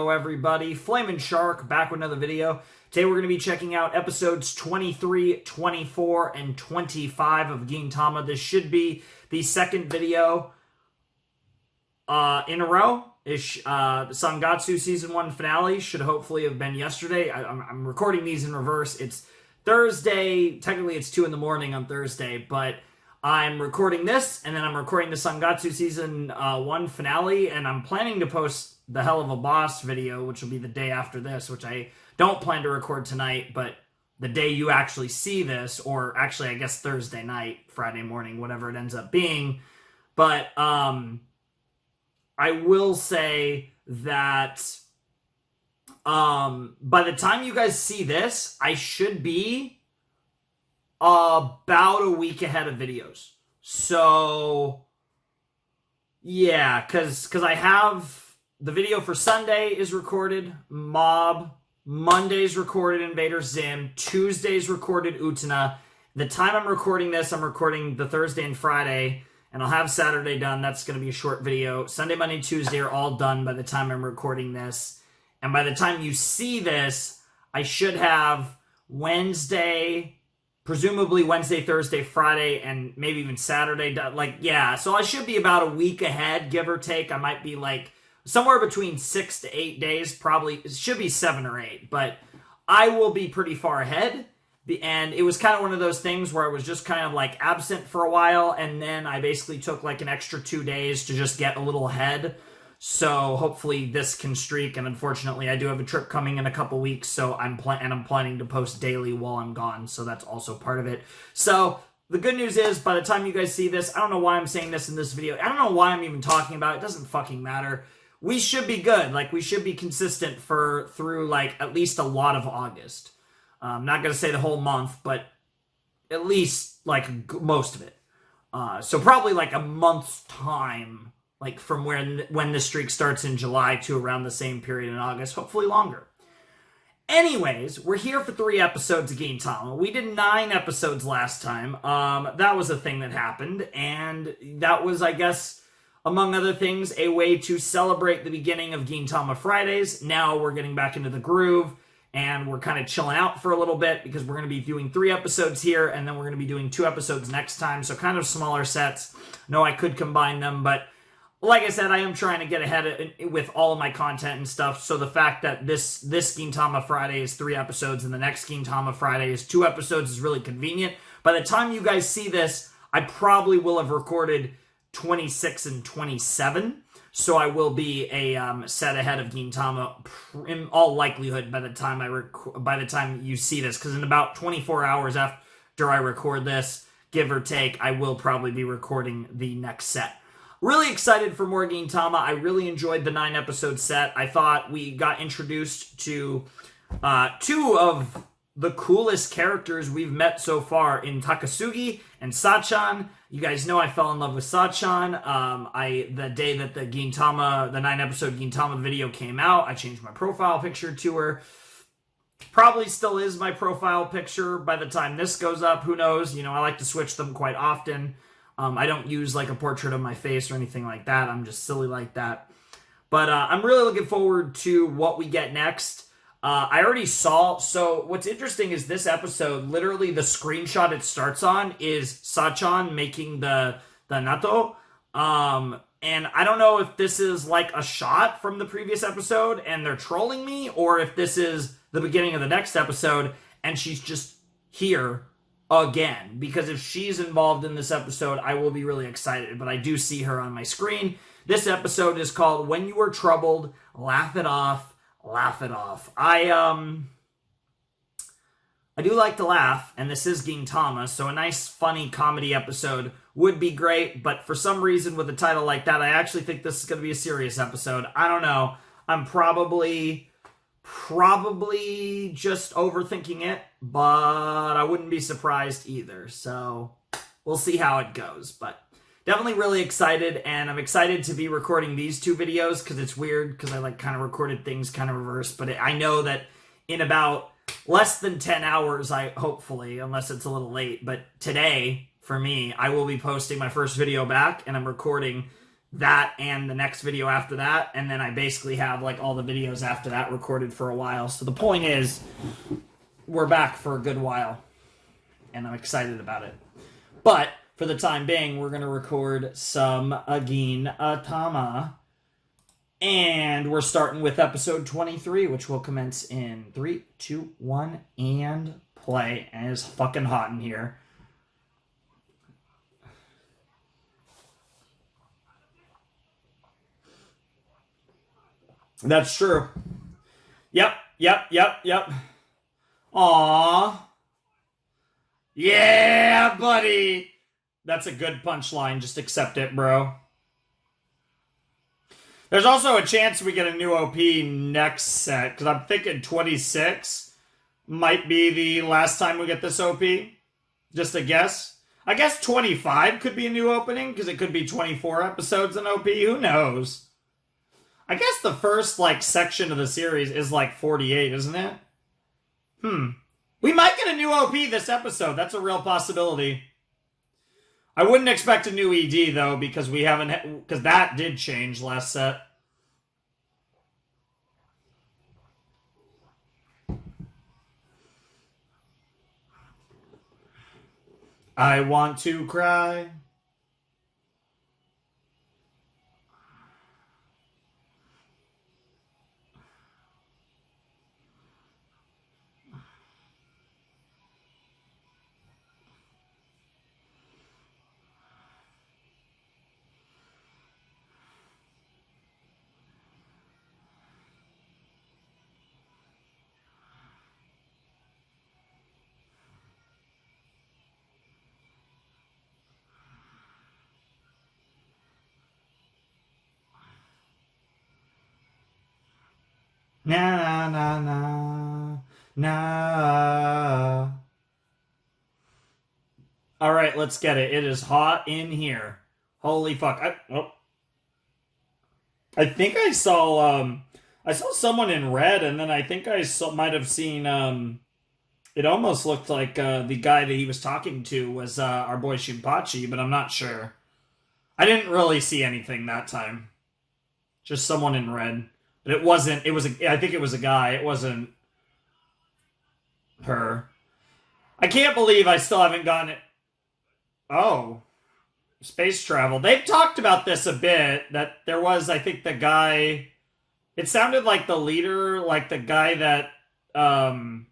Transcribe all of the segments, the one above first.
Hello everybody, Flamin' Shark back with another video. Today we're going to be checking out episodes 23, 24, and 25 of Gintama. This should be the second video in a row. The Sangatsu Season 1 finale should hopefully have been yesterday. I'm recording these in reverse. It's Thursday, technically it's 2 in the morning on Thursday, but I'm recording this, and then I'm recording the Sangatsu Season 1 finale, and I'm planning to post the Hell of a Boss video, which will be the day after this, which I don't plan to record tonight, but the day you actually see this, or actually I guess Thursday night, Friday morning, whatever it ends up being. But I will say that by the time you guys see this, I should be about a week ahead of videos. So yeah, because I have the video for Sunday is recorded, Mob. Monday's recorded Invader Zim. Tuesday's recorded Utena. The time I'm recording this, I'm recording the Thursday and Friday, and I'll have Saturday done. That's going to be a short video. Sunday, Monday, Tuesday are all done by the time I'm recording this. And by the time you see this, I should have Wednesday, presumably Wednesday, Thursday, Friday, and maybe even Saturday. So I should be about a week ahead, give or take. I might be like somewhere between 6 to 8 days, probably. It should be 7 or 8, but I will be pretty far ahead. And it was kind of one of those things where I was just kind of like absent for a while, and then I basically took like an extra 2 days to just get a little ahead. So hopefully this can streak, and unfortunately I do have a trip coming in a couple weeks, so I'm planning to post daily while I'm gone, so that's also part of it. So the good news is, by the time you guys see this, I don't know why I'm saying this in this video. I don't know why I'm even talking about it. It doesn't fucking matter. We should be good. Like, we should be consistent through like at least a lot of August. I'm not going to say the whole month, but at least like most of it. So probably like a month's time, like from when the streak starts in July to around the same period in August, hopefully longer. Anyways, we're here for 3 episodes of Gintama. We did 9 episodes last time. That was a thing that happened, and that was, I guess, among other things, a way to celebrate the beginning of Gintama Fridays. Now we're getting back into the groove, and we're kind of chilling out for a little bit because we're going to be doing 3 episodes here, and then we're going to be doing 2 episodes next time, so kind of smaller sets. No, I could combine them, but like I said, I am trying to get ahead with all of my content and stuff, so the fact that this Gintama Friday is 3 episodes and the next Gintama Friday is 2 episodes is really convenient. By the time you guys see this, I probably will have recorded 26 and 27, so I will be a set ahead of Gintama in all likelihood by the time you see this, because in about 24 hours after I record this, give or take, I will probably be recording the next set. Really excited for more Gintama. I really enjoyed the 9-episode set. I thought we got introduced to 2 of the coolest characters we've met so far in Takasugi and Sachan. You guys know I fell in love with Sachan. The day that the 9-episode Gintama video came out, I changed my profile picture to her. Probably still is my profile picture by the time this goes up. Who knows? You know, I like to switch them quite often. I don't use like a portrait of my face or anything like that. I'm just silly like that. But I'm really looking forward to what we get next. I already saw, so what's interesting is this episode, literally the screenshot it starts on is Sachan making the natto. And I don't know if this is like a shot from the previous episode and they're trolling me, or if this is the beginning of the next episode and she's just here again. Because if she's involved in this episode, I will be really excited. But I do see her on my screen. This episode is called When You Are Troubled, Laugh It Off. Laugh it off. I do like to laugh, and this is Gintama, so a nice, funny comedy episode would be great, but for some reason with a title like that, I actually think this is going to be a serious episode. I don't know. I'm probably just overthinking it, but I wouldn't be surprised either, so we'll see how it goes, but definitely really excited, and I'm excited to be recording these 2 videos, because it's weird, because I like kind of recorded things kind of reversed, but I know that in about less than 10 hours, hopefully, unless it's a little late, but today, for me, I will be posting my first video back, and I'm recording that and the next video after that, and then I basically have like all the videos after that recorded for a while. So the point is, we're back for a good while, and I'm excited about it. But for the time being, we're going to record some Agin Atama. And we're starting with episode 23, which will commence in 3, 2, 1, and play. And it's fucking hot in here. That's true. Yep. Aww. Yeah, buddy. That's a good punchline. Just accept it, bro. There's also a chance we get a new OP next set, because I'm thinking 26 might be the last time we get this OP. Just a guess. I guess 25 could be a new opening, because it could be 24 episodes in OP. Who knows? I guess the first, like, section of the series is, like, 48, isn't it? We might get a new OP this episode. That's a real possibility. I wouldn't expect a new ED, though, because we haven't... Because that did change last set. I want to cry. Na na na na. All right, let's get it. It is hot in here. Holy fuck! I think I saw someone in red, and then I think I might have seen It almost looked like the guy that he was talking to was our boy Shinpachi, but I'm not sure. I didn't really see anything that time. Just someone in red. But it wasn't, I think it was a guy. It wasn't her. I can't believe I still haven't gotten it. Oh. Space travel. They've talked about this a bit, that there was, I think, the guy... It sounded like the leader, like the guy that, the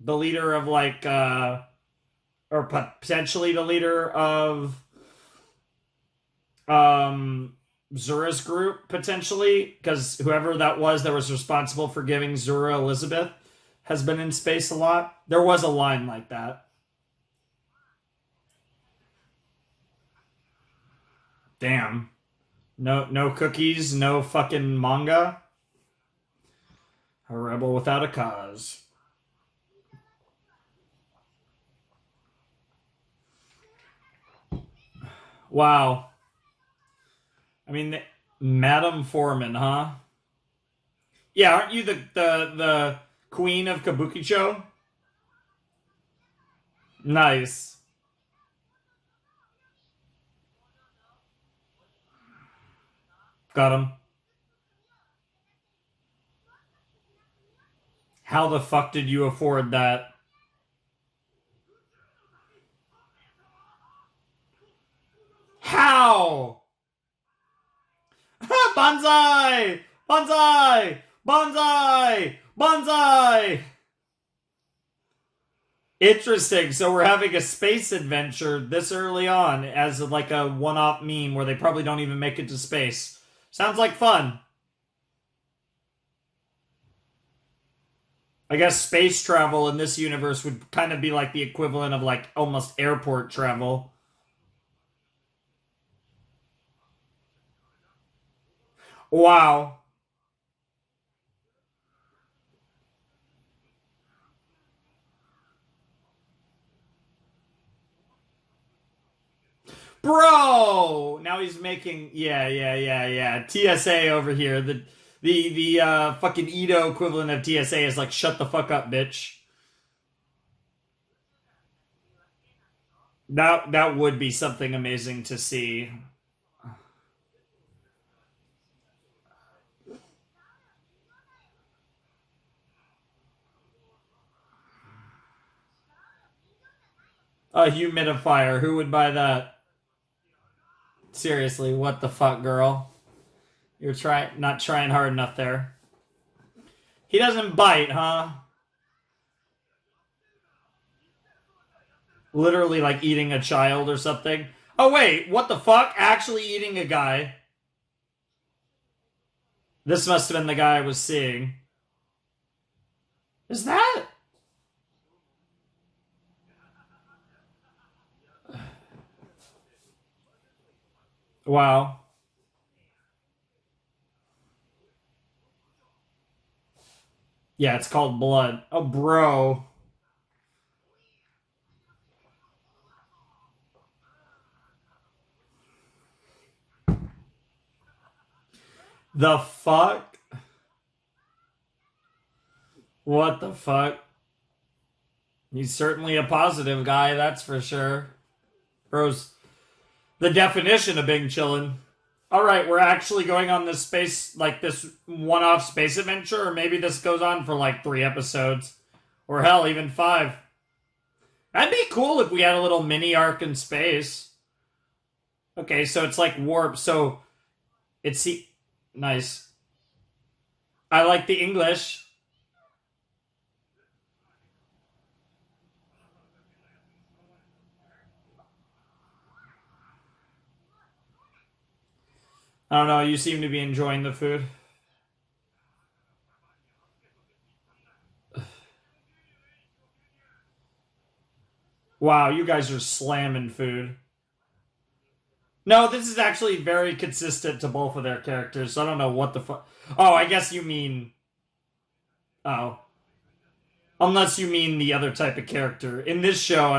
leader of, like, or potentially the leader of, Zura's group, potentially, because whoever that was responsible for giving Zura Elizabeth has been in space a lot. There was a line like that. Damn. No cookies, no fucking manga. A rebel without a cause. Wow. I mean, Madam Foreman, huh? Yeah, aren't you the queen of Kabukicho? Nice. Got him. How the fuck did you afford that? How? Banzai! Banzai! Banzai! Banzai! Interesting. So we're having a space adventure this early on as like a one-off meme where they probably don't even make it to space. Sounds like fun. I guess space travel in this universe would kind of be like the equivalent of like almost airport travel. Wow. Bro! Now he's making yeah. TSA over here. The fucking Edo equivalent of TSA is like shut the fuck up, bitch. That would be something amazing to see. A humidifier. Who would buy that? Seriously, what the fuck, girl? You're not trying hard enough there. He doesn't bite, huh? Literally like eating a child or something. Oh wait, what the fuck? Actually eating a guy. This must have been the guy I was seeing. Is that? Wow. Yeah, it's called blood. Oh, bro. The fuck? What the fuck? He's certainly a positive guy, that's for sure. Bro's the definition of being chillin'. Alright, we're actually going on this space, like this one-off space adventure, or maybe this goes on for like 3 episodes. Or hell, even 5. That'd be cool if we had a little mini arc in space. Okay, so it's like warp, so it's nice. I like the English. I don't know, you seem to be enjoying the food. Wow, you guys are slamming food. No, this is actually very consistent to both of their characters, so I don't know what the fuck. Oh, I guess you mean... Oh. Unless you mean the other type of character. In this show,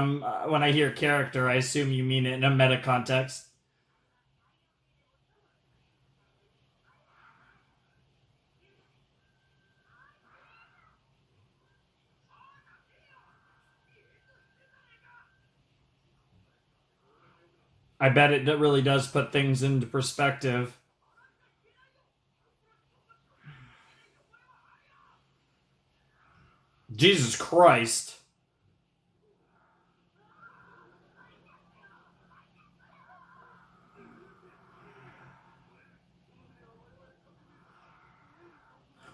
when I hear character, I assume you mean it in a meta context. I bet it really does put things into perspective. Jesus Christ.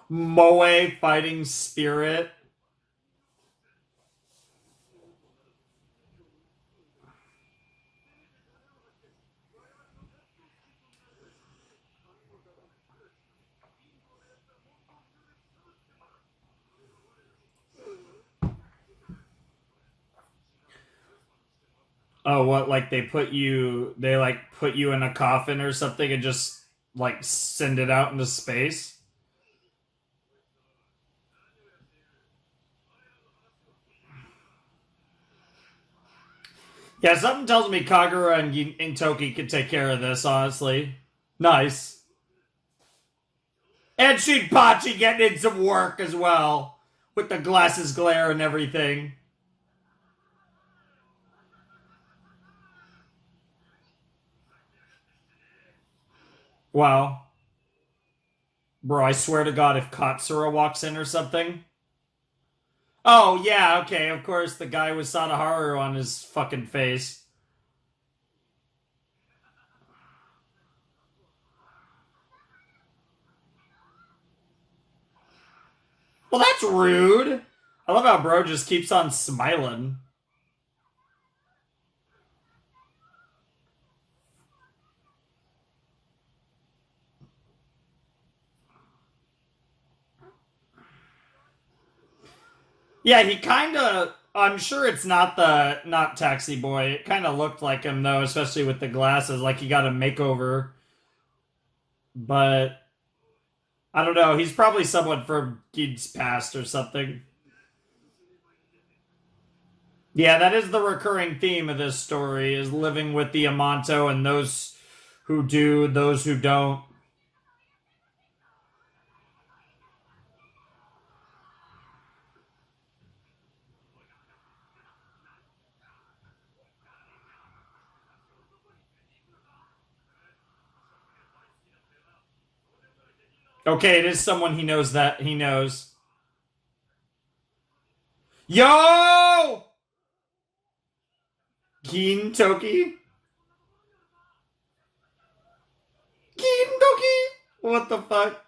Moe fighting spirit. Oh, what, like they put you in a coffin or something and just like send it out into space? Yeah, something tells me Kagura and Toki could take care of this, honestly. Nice. And Shinpachi getting in some work as well. With the glasses glare and everything. Wow. Bro, I swear to God, if Katsura walks in or something. Oh, yeah, okay, of course, the guy with Sadaharu on his fucking face. Well, that's rude. I love how bro just keeps on smiling. Yeah, he kind of. I'm sure it's not Taxi Boy. It kind of looked like him though, especially with the glasses, like he got a makeover. But I don't know. He's probably someone from Gid's past or something. Yeah, that is the recurring theme of this story: is living with the Amanto and those who do, those who don't. Okay, it is someone he knows that he knows. Yo! Gintoki? Gintoki? What the fuck?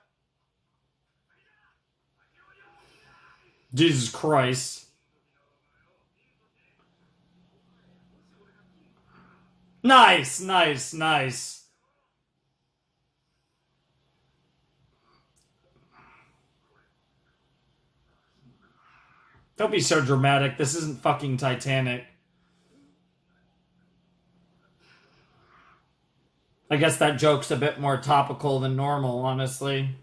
Jesus Christ. Nice, nice, nice. Don't be so dramatic. This isn't fucking Titanic. I guess that joke's a bit more topical than normal, honestly.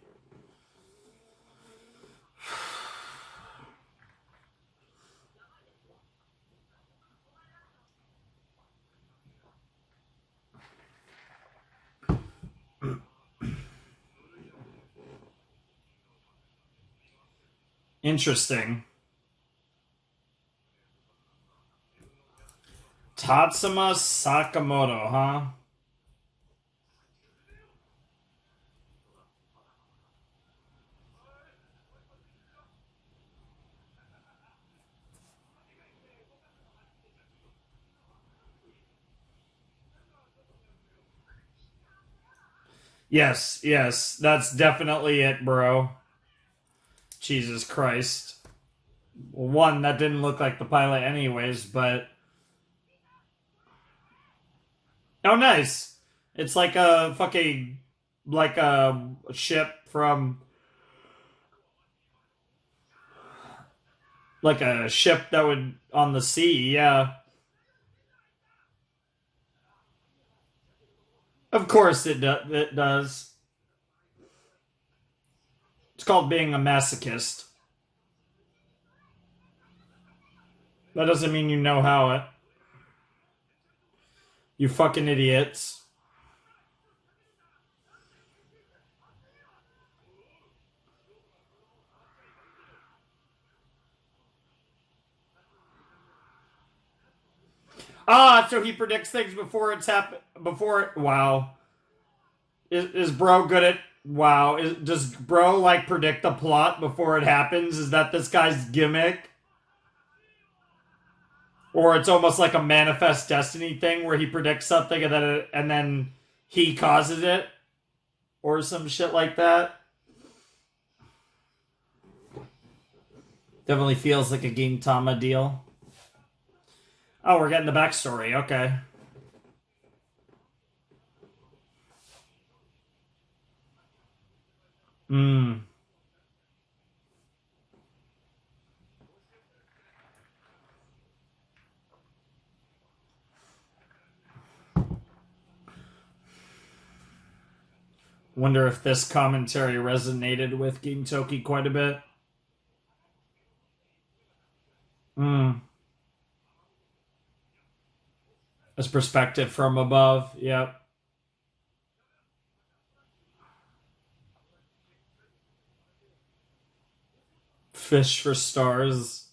Interesting. Tatsuma Sakamoto, huh? Yes, yes, that's definitely it, bro. Jesus Christ. Well, one, that didn't look like the pilot anyways, but... Oh, nice. It's like a fucking... Like a ship from... Like a ship that would... On the sea, yeah. Of course it does. It's called being a masochist. That doesn't mean you know how it. You fucking idiots. Ah, so he predicts things before it's happened. Before it. Wow. Is bro good at. Wow. Does bro like predict the plot before it happens? Is that this guy's gimmick? Or it's almost like a manifest destiny thing where he predicts something and then he causes it? Or some shit like that? Definitely feels like a Gintama deal. Oh, we're getting the backstory. Okay. Hmm. Wonder if this commentary resonated with Gintoki quite a bit. Hmm. As perspective from above. Yep. Fish for stars.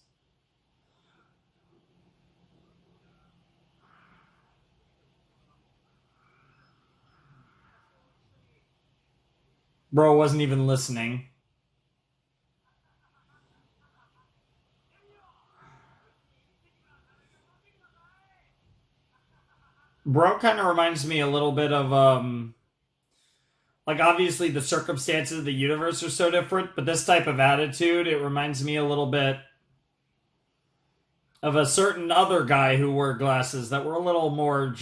Bro wasn't even listening. Bro kind of reminds me a little bit of like obviously the circumstances of the universe are so different, but this type of attitude, it reminds me a little bit of a certain other guy who wore glasses that were a little more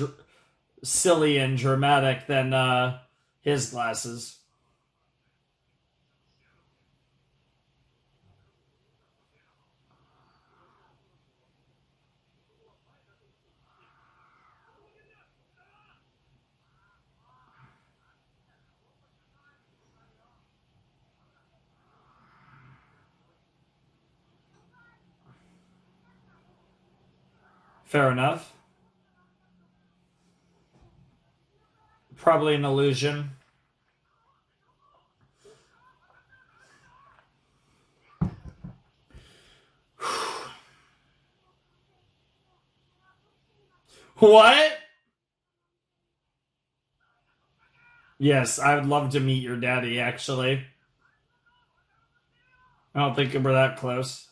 silly and dramatic than his glasses. Fair enough. Probably an illusion. What? Yes, I would love to meet your daddy, actually. I don't think we're that close.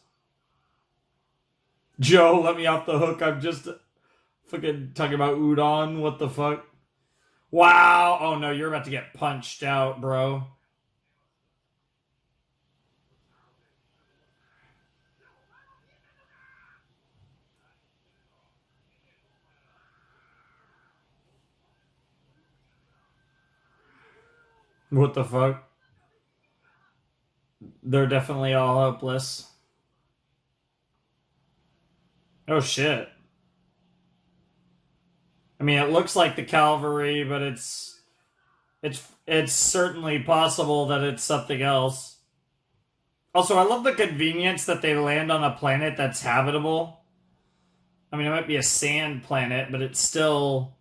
Joe, let me off the hook. I'm just Fucking talking about udon. What the fuck? Wow. Oh no, you're about to get punched out, bro. What the fuck? They're definitely all hopeless. Oh shit. I mean, it looks like the cavalry, but it's certainly possible that it's something else. Also, I love the convenience that they land on a planet that's habitable. I mean, it might be a sand planet, but it's still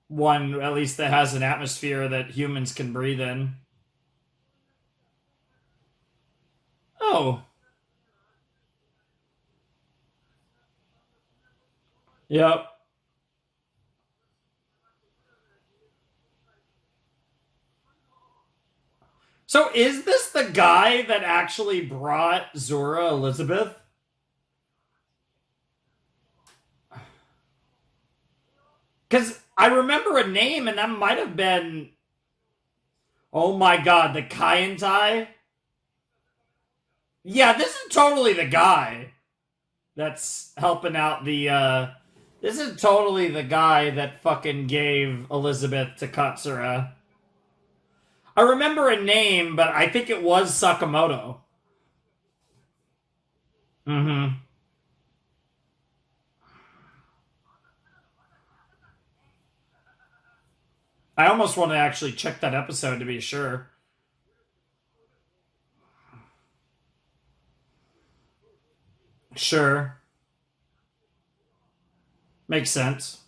one, at least, that has an atmosphere that humans can breathe in. Oh. Yep. So is this the guy that actually brought Zora Elizabeth? Because I remember a name, and that might have been. Oh my god, the Kaientai? Yeah, this is totally the guy that's helping out the. This is totally the guy that fucking gave Elizabeth to Katsura. I remember a name, but I think it was Sakamoto. Mm-hmm. I almost want to actually check that episode to be sure. Sure. Makes sense.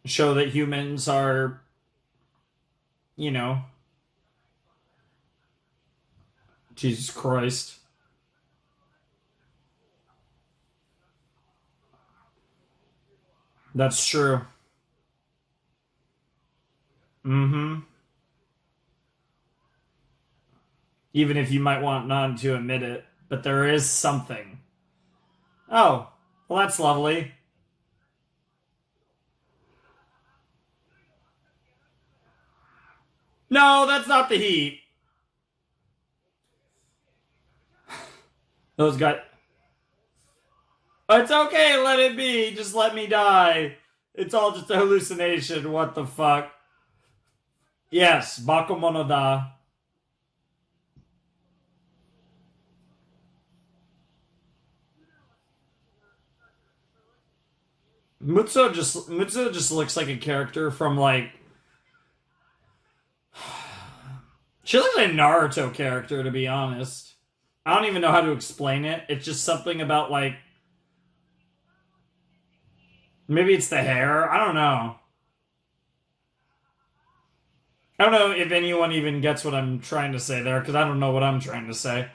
Show that humans are, you know, Jesus Christ. That's true. Mm-hmm. Even if you might want none to admit it, but there is something. Oh, well, that's lovely. No, that's not the heat. Those guys. It's okay, let it be. Just let me die. It's all just a hallucination. What the fuck? Yes, Bakumono da. Mutsuo just looks like a character from like she looks like a Naruto character to be honest. I don't even know how to explain it. It's just something about like maybe it's the hair. I don't know. I don't know if anyone even gets what I'm trying to say there because I don't know what I'm trying to say.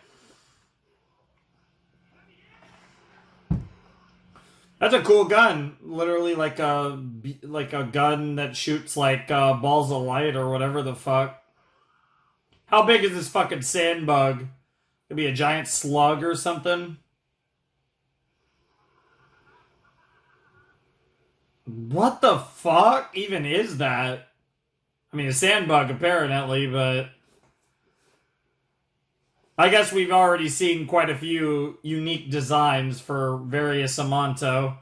That's a cool gun. Literally like a gun that shoots like balls of light or whatever the fuck. How big is this fucking sand bug? Could be a giant slug or something. What the fuck even is that? I mean, a sand bug apparently, but I guess we've already seen quite a few unique designs for various Amanto.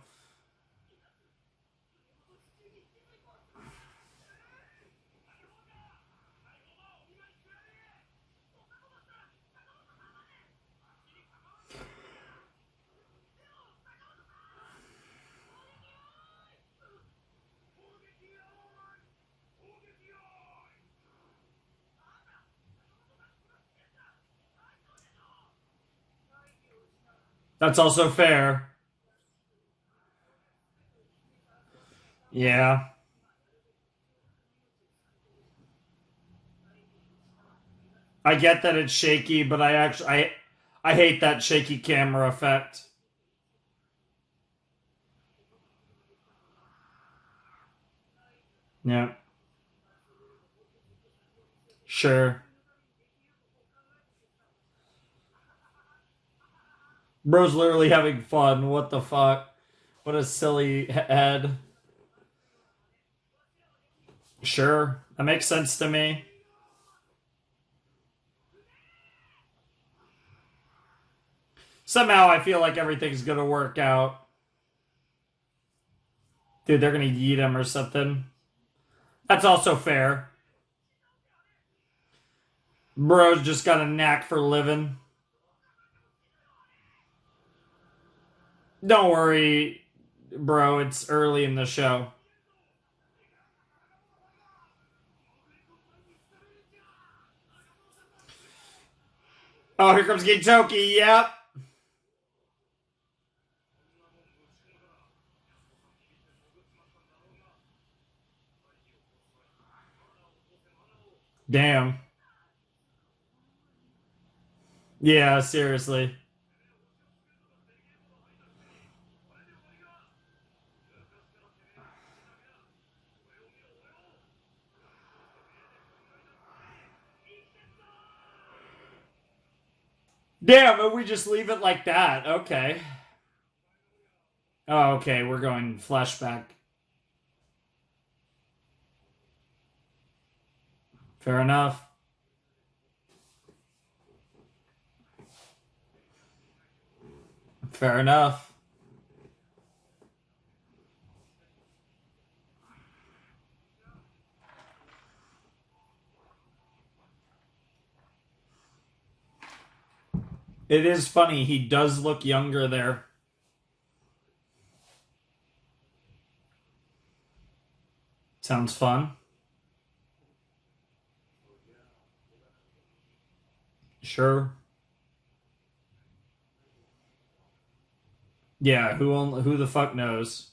That's also fair. Yeah. I get that it's shaky, but I hate that shaky camera effect. Yeah. Sure. Bro's literally having fun. What the fuck? What a silly head. Sure, that makes sense to me. Somehow I feel like everything's gonna work out. Dude, they're gonna yeet him or something. That's also fair. Bro's just got a knack for living. Don't worry, bro. It's early in the show. Oh, here comes Gintoki. Yep. Damn. Yeah, seriously. Damn, and we just leave it like that. Okay. Oh, okay. We're going flashback. Fair enough. Fair enough. It is funny. He does look younger there. Sounds fun. Sure. Yeah, who the fuck knows?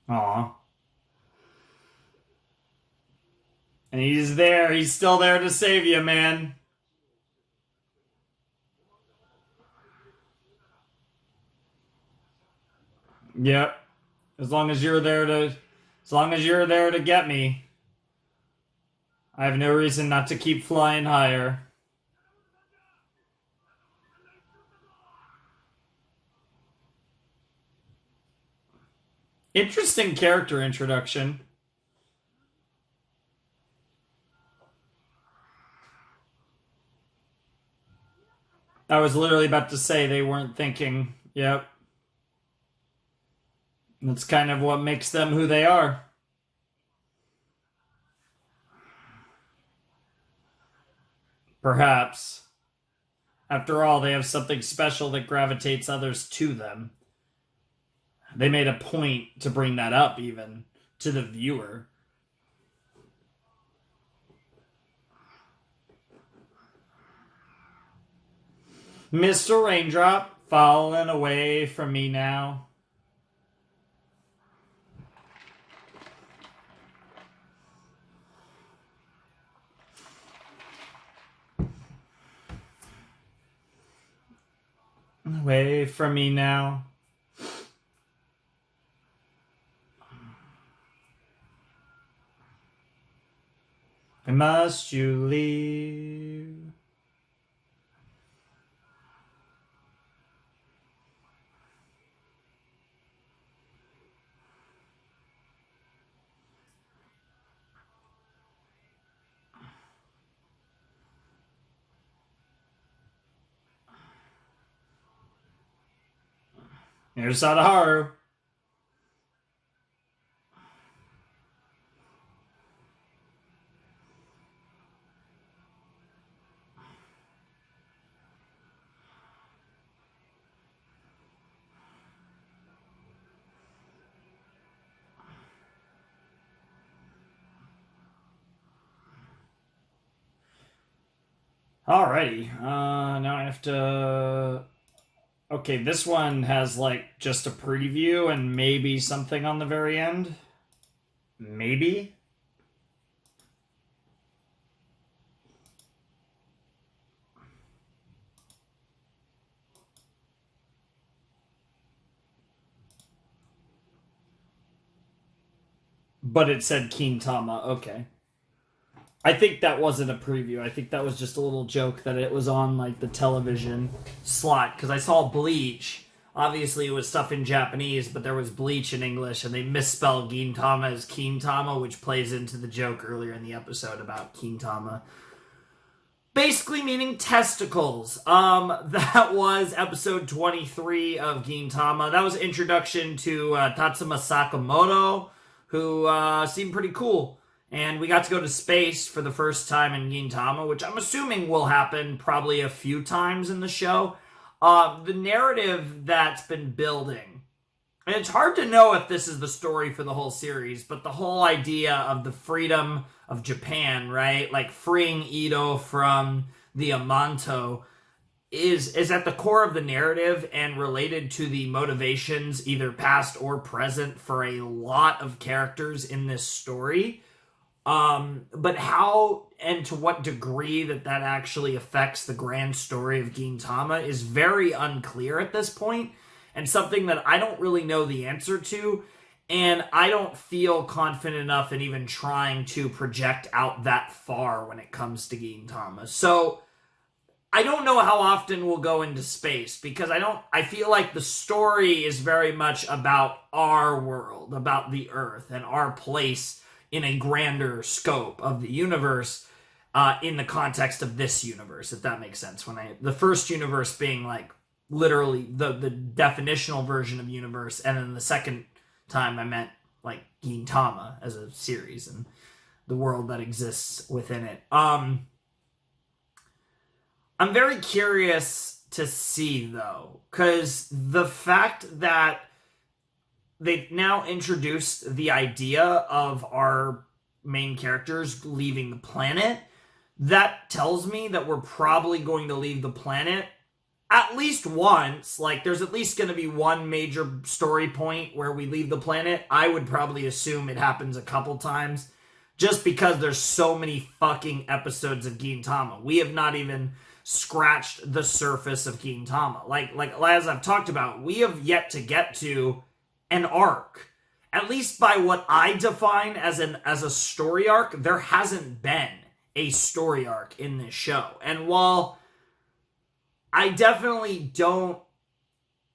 Aw. And he's there. He's still there to save you, man. Yep. As long as you're there to get me, I have no reason not to keep flying higher. Interesting character introduction. I was literally about to say they weren't thinking. Yep. That's kind of what makes them who they are. Perhaps. After all, they have something special that gravitates others to them. They made a point to bring that up, even to the viewer. Mr. Raindrop, falling away from me now. Away from me now. Must you leave? Here's Sadaharu. Alrighty. Now I have to. Okay, this one has like just a preview and maybe something on the very end. Maybe. But it said Gintama. Okay. I think that wasn't a preview. I think that was just a little joke that it was on like the television slot because I saw Bleach. Obviously, it was stuff in Japanese, but there was Bleach in English, and they misspelled Gintama as Kintama, which plays into the joke earlier in the episode about Kintama. Basically meaning testicles. That was episode 23 of Gintama. That was introduction to Tatsuma Sakamoto, who seemed pretty cool. And we got to go to space for the first time in Gintama, which I'm assuming will happen probably a few times in the show. The narrative that's been building, and it's hard to know if this is the story for the whole series, but the whole idea of the freedom of Japan, right? Like freeing Edo from the Amanto is at the core of the narrative and related to the motivations, either past or present, for a lot of characters in this story. But how and to what degree that actually affects the grand story of Gintama is very unclear at this point, and something that I don't really know the answer to, and I don't feel confident enough in even trying to project out that far when it comes to Gintama. So I don't know how often we'll go into space, because I feel like the story is very much about our world, about the Earth, and our place in a grander scope of the universe, in the context of this universe, if that makes sense. The first universe being like literally the definitional version of universe, and then the second time I meant like Gintama as a series and the world that exists within it. I'm very curious to see though, because the fact that they've now introduced the idea of our main characters leaving the planet, that tells me that we're probably going to leave the planet at least once. Like, there's at least going to be one major story point where we leave the planet. I would probably assume it happens a couple times, just because there's so many fucking episodes of Gintama. We have not even scratched the surface of Gintama. Like as I've talked about, we have yet to get to an arc. At least by what I define as a story arc, there hasn't been a story arc in this show. And while I definitely don't,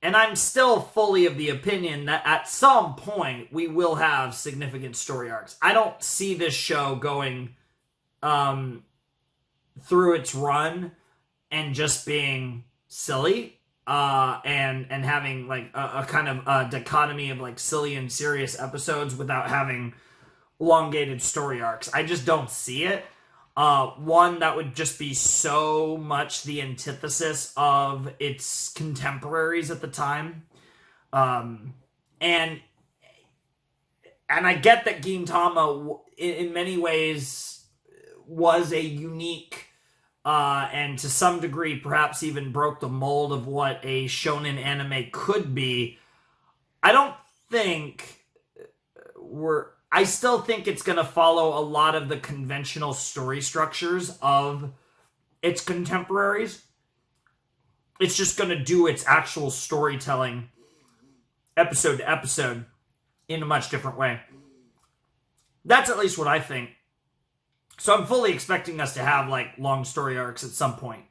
and I'm still fully of the opinion that at some point we will have significant story arcs, I don't see this show going through its run and just being silly. And having like a kind of a dichotomy of like silly and serious episodes without having elongated story arcs. I just don't see it. One, that would just be so much the antithesis of its contemporaries at the time. And I get that Gintama in many ways was a unique, and to some degree perhaps even broke the mold of what a shonen anime could be. I still think it's going to follow a lot of the conventional story structures of its contemporaries. It's just going to do its actual storytelling episode to episode in a much different way. That's at least what I think. So I'm fully expecting us to have like long story arcs at some point.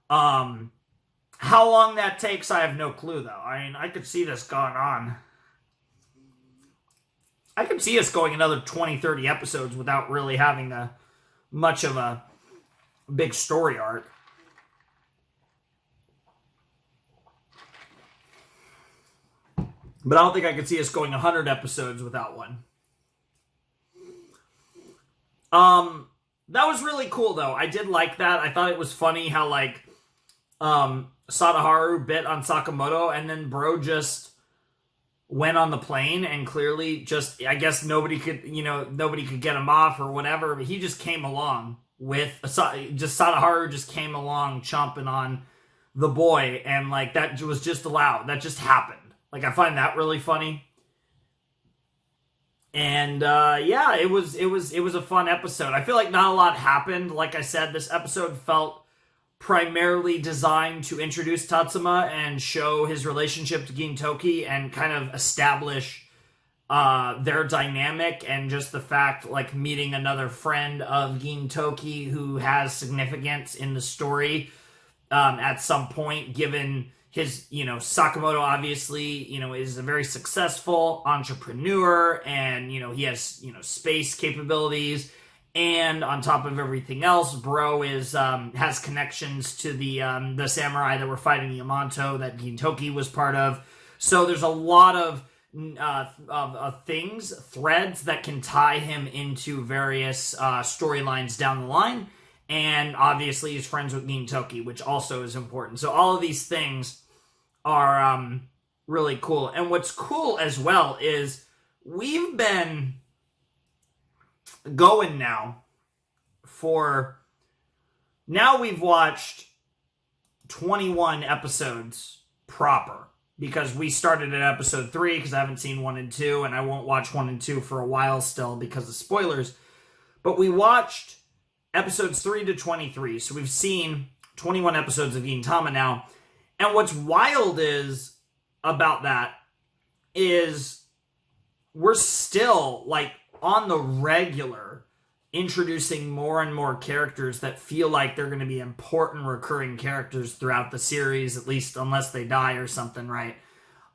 How long that takes, I have no clue though. I mean, I could see this going on. I could see us going another 20, 30 episodes without really having much of a big story arc. But I don't think I could see us going 100 episodes without one. That was really cool though. I did like that. I thought it was funny how like Sadaharu bit on Sakamoto and then bro just went on the plane and clearly just, I guess nobody could get him off or whatever, but he just came along with Sadaharu just came along chomping on the boy, and like that was just allowed. That just happened. Like, I find that really funny. And yeah, it was a fun episode. I feel like not a lot happened. Like I said, this episode felt primarily designed to introduce Tatsuma and show his relationship to Gintoki and kind of establish their dynamic and just the fact, like, meeting another friend of Gintoki who has significance in the story at some point, given his, Sakamoto obviously, is a very successful entrepreneur, and, he has, space capabilities. And on top of everything else, bro has connections to the samurai that were fighting Yamato that Gintoki was part of. So there's a lot of threads that can tie him into various storylines down the line. And obviously he's friends with Gintoki, which also is important. So all of these things are really cool. And what's cool as well is we've been going now we've watched 21 episodes proper, because we started at episode 3 because I haven't seen 1 and 2, and I won't watch 1 and 2 for a while still because of spoilers. But we watched episodes 3 to 23, so we've seen 21 episodes of Gintama now. And what's wild is about that is we're still, like, on the regular introducing more and more characters that feel like they're going to be important recurring characters throughout the series, at least unless they die or something, right?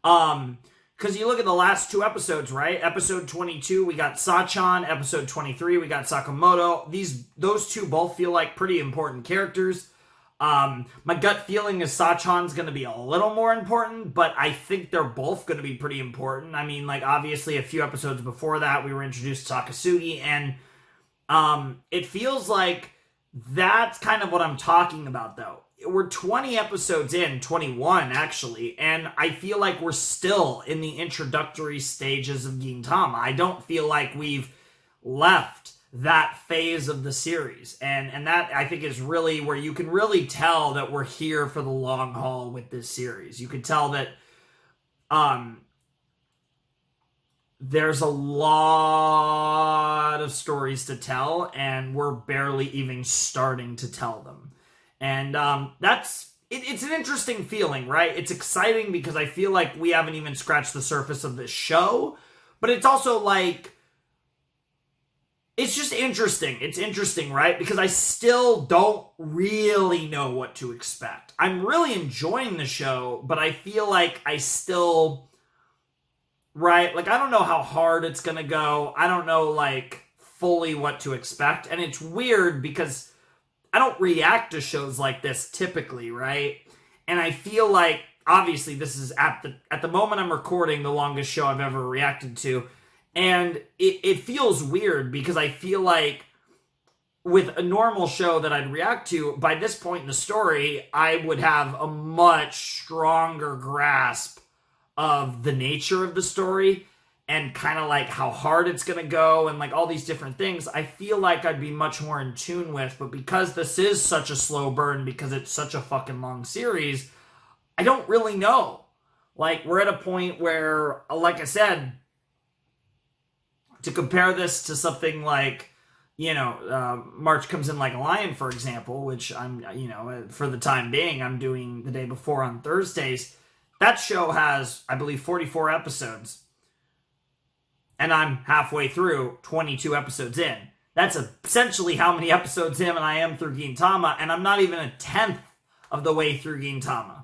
Because you look at the last 2 episodes, right? Episode 22, we got Sachan. Episode 23, we got Sakamoto. Those 2 both feel like pretty important characters. My gut feeling is Sachan's going to be a little more important, but I think they're both going to be pretty important. I mean, like, obviously a few episodes before that, we were introduced to Takasugi, and it feels like that's kind of what I'm talking about, though. We're 20 episodes in, 21 actually, and I feel like we're still in the introductory stages of Gintama. I don't feel like we've left that phase of the series, and that, I think, is really where you can really tell that we're here for the long haul with this series. You can tell that there's a lot of stories to tell, and we're barely even starting to tell them. And it's an interesting feeling, right? It's exciting because I feel like we haven't even scratched the surface of this show, but it's also like, it's just interesting. It's interesting, right? Because I still don't really know what to expect. I'm really enjoying the show, but I feel like I still, right? Like, I don't know how hard it's gonna go. I don't know, like, fully what to expect. And it's weird because I don't react to shows like this typically, right? And I feel like, obviously, this is at the moment I'm recording, the longest show I've ever reacted to. And it feels weird because I feel like with a normal show that I'd react to, by this point in the story, I would have a much stronger grasp of the nature of the story and kind of like how hard it's going to go and like all these different things. I feel like I'd be much more in tune with, but because this is such a slow burn, because it's such a fucking long series, I don't really know. Like, we're at a point where, like I said, to compare this to something like, March Comes In Like a Lion, for example, which I'm, for the time being, I'm doing the day before on Thursdays. That show has, I believe, 44 episodes. And I'm halfway through, 22 episodes in. That's essentially how many episodes in I am through Gintama, and I'm not even a 10th of the way through Gintama.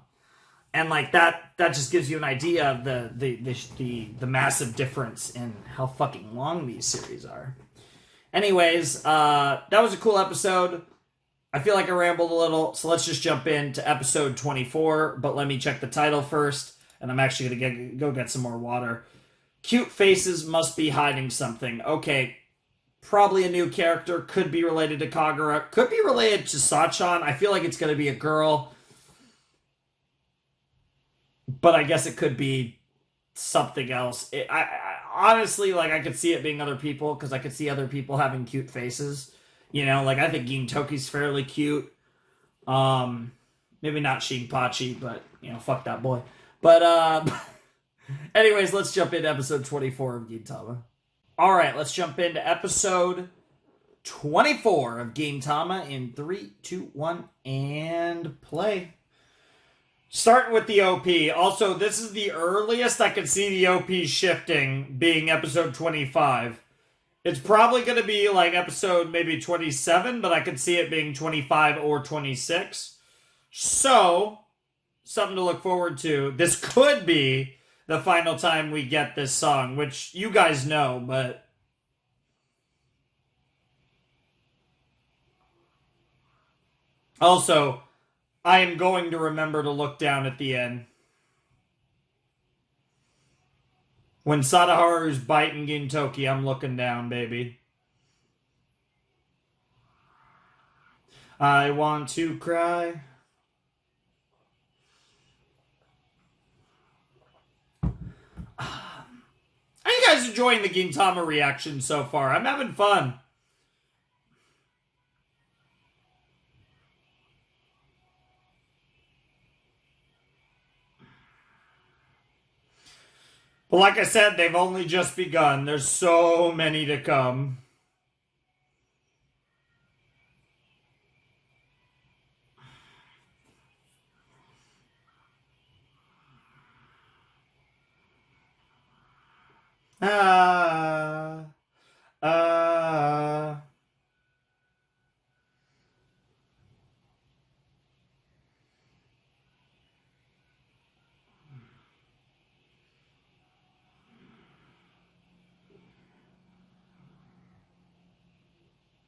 And like that just gives you an idea of the massive difference in how fucking long these series are. Anyways, that was a cool episode. I feel like I rambled a little, so let's just jump into episode 24. But let me check the title first, and I'm actually gonna go get some more water. Cute faces must be hiding something. Okay, probably a new character. Could be related to Kagura. Could be related to Sachan. I feel like it's gonna be a girl. But I guess it could be something else. I honestly, like, I could see it being other people, because I could see other people having cute faces. Like, I think Gintoki's fairly cute. Maybe not Shinpachi, but, fuck that boy. But, anyways, let's jump into episode 24 of Gintama. Alright, let's jump into episode 24 of Gintama in 3, 2, 1, and play. Starting with the OP. Also, this is the earliest I could see the OP shifting, being episode 25. It's probably going to be like episode maybe 27, but I could see it being 25 or 26. So, something to look forward to. This could be the final time we get this song, which you guys know, but... Also, I am going to remember to look down at the end. When Sadaharu's biting Gintoki, I'm looking down, baby. I want to cry. Are you guys enjoying the Gintama reaction so far? I'm having fun. But like I said, they've only just begun. There's so many to come. Ah. Ah.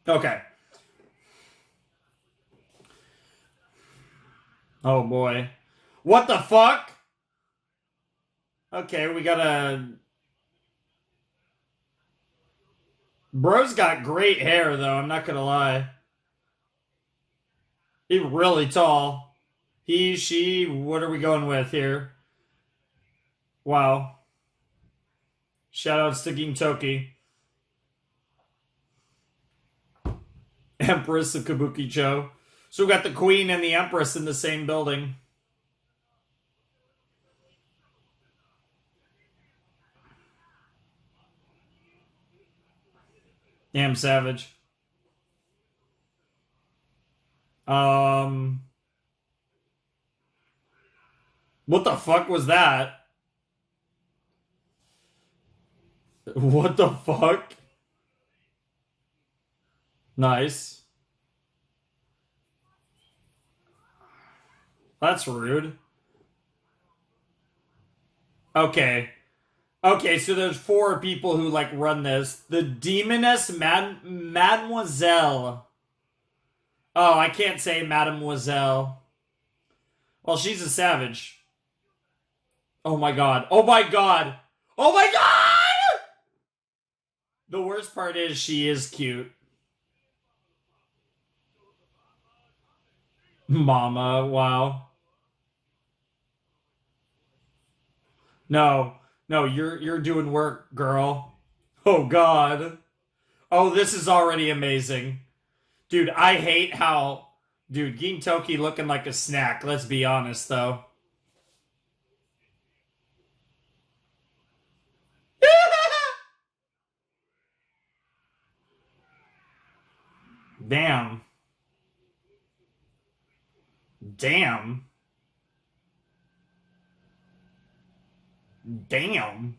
Okay. Oh boy. What the fuck? Okay, we got a... Bro's got great hair, though. I'm not gonna lie. He's really tall. He, she, what are we going with here? Wow. Shoutouts to Gintoki. Empress of Kabukicho. So we got the Queen and the Empress in the same building. Damn savage. What the fuck was that? What the fuck? Nice. That's rude. Okay. Okay, so there's 4 people who, like, run this. The Demoness Mademoiselle. Oh, I can't say Mademoiselle. Well, she's a savage. Oh my god. Oh my god. Oh my god! The worst part is she is cute. Mama, wow. No. No, you're doing work, girl. Oh god. Oh, this is already amazing. Dude, I hate how... Dude, Gintoki looking like a snack. Let's be honest, though. Damn. Damn. Damn.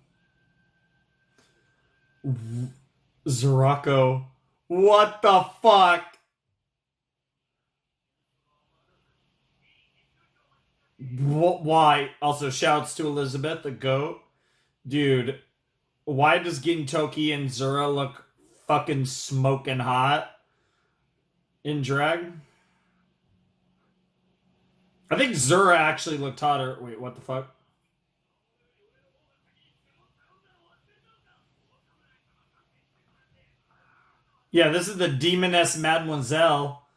Zurako. What the fuck? Why? Also, shouts to Elizabeth, the goat. Dude, why does Gintoki and Zura look fucking smoking hot in drag? I think Zura actually looked hotter. Wait, what the fuck? Yeah, this is the Demoness Mademoiselle.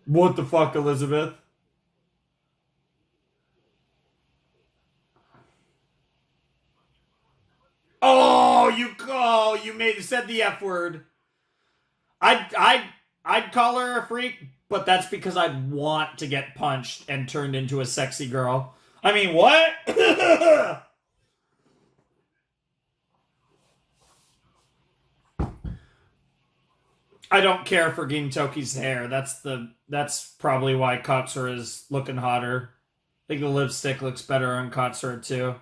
What the fuck, Elizabeth? Oh, you said the F word. I'd call her a freak, but that's because I'd want to get punched and turned into a sexy girl. I mean, what? I don't care for Gintoki's hair. That's probably why Katsura is looking hotter. I think the lipstick looks better on Katsura too.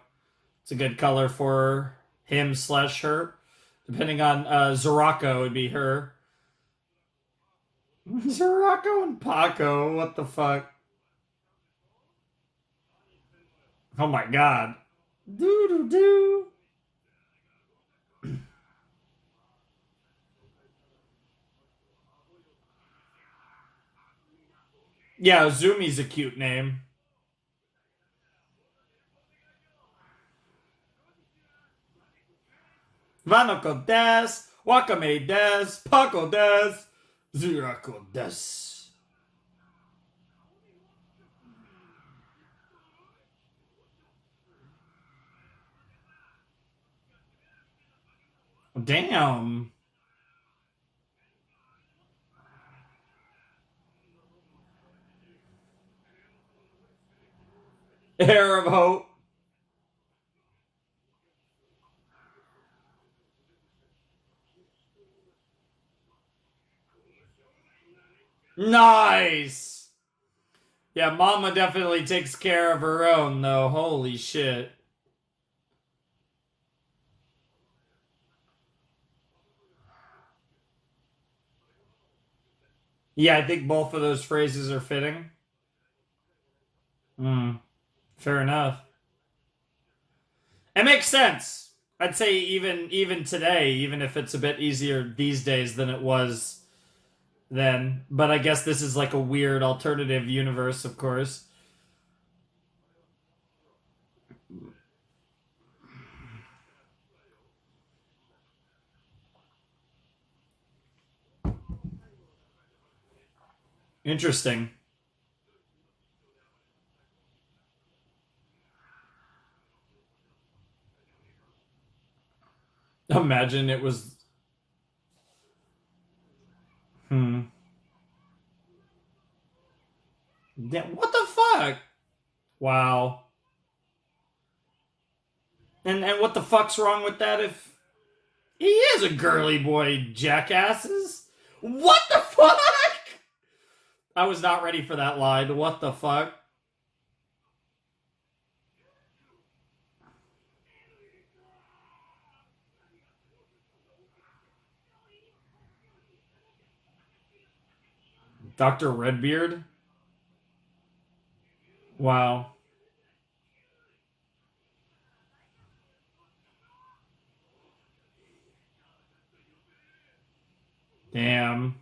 It's a good color for him slash her. Depending on Zorako would be her. Zorako and Paco, what the fuck? Oh my god. Doo doo doo. Yeah, Zumi's a cute name. Vanoko des, Wakame des, Paco des, Zorako des. Damn. Air of hope. Nice. Yeah, Mama definitely takes care of her own, though. Holy shit. Yeah, I think both of those phrases are fitting. Hmm. Fair enough. It makes sense. I'd say even today, even if it's a bit easier these days than it was then. But I guess this is like a weird alternative universe, of course. Interesting. Imagine it was. Hmm. Yeah, what the fuck? Wow. And what the fuck's wrong with that if he is a girly boy, jackasses? What the fuck? I was not ready for that line. What the fuck? Dr. Redbeard? Wow. Damn.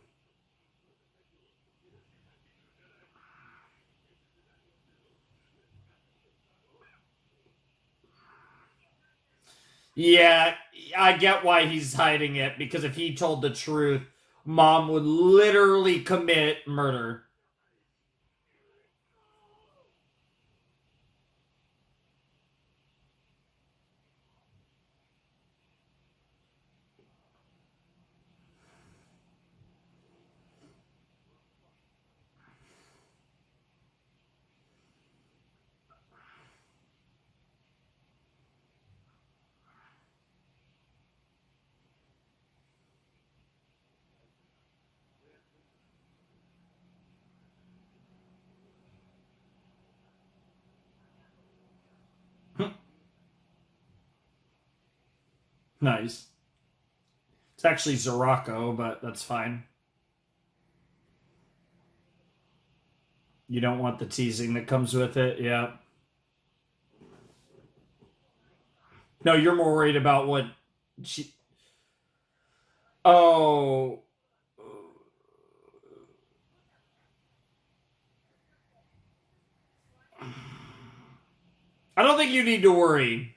Yeah, I get why he's hiding it because if he told the truth, Mom would literally commit murder. Nice. It's actually Zorako, but that's fine. You don't want the teasing that comes with it. Yeah. No, you're more worried about what she. Oh. I don't think you need to worry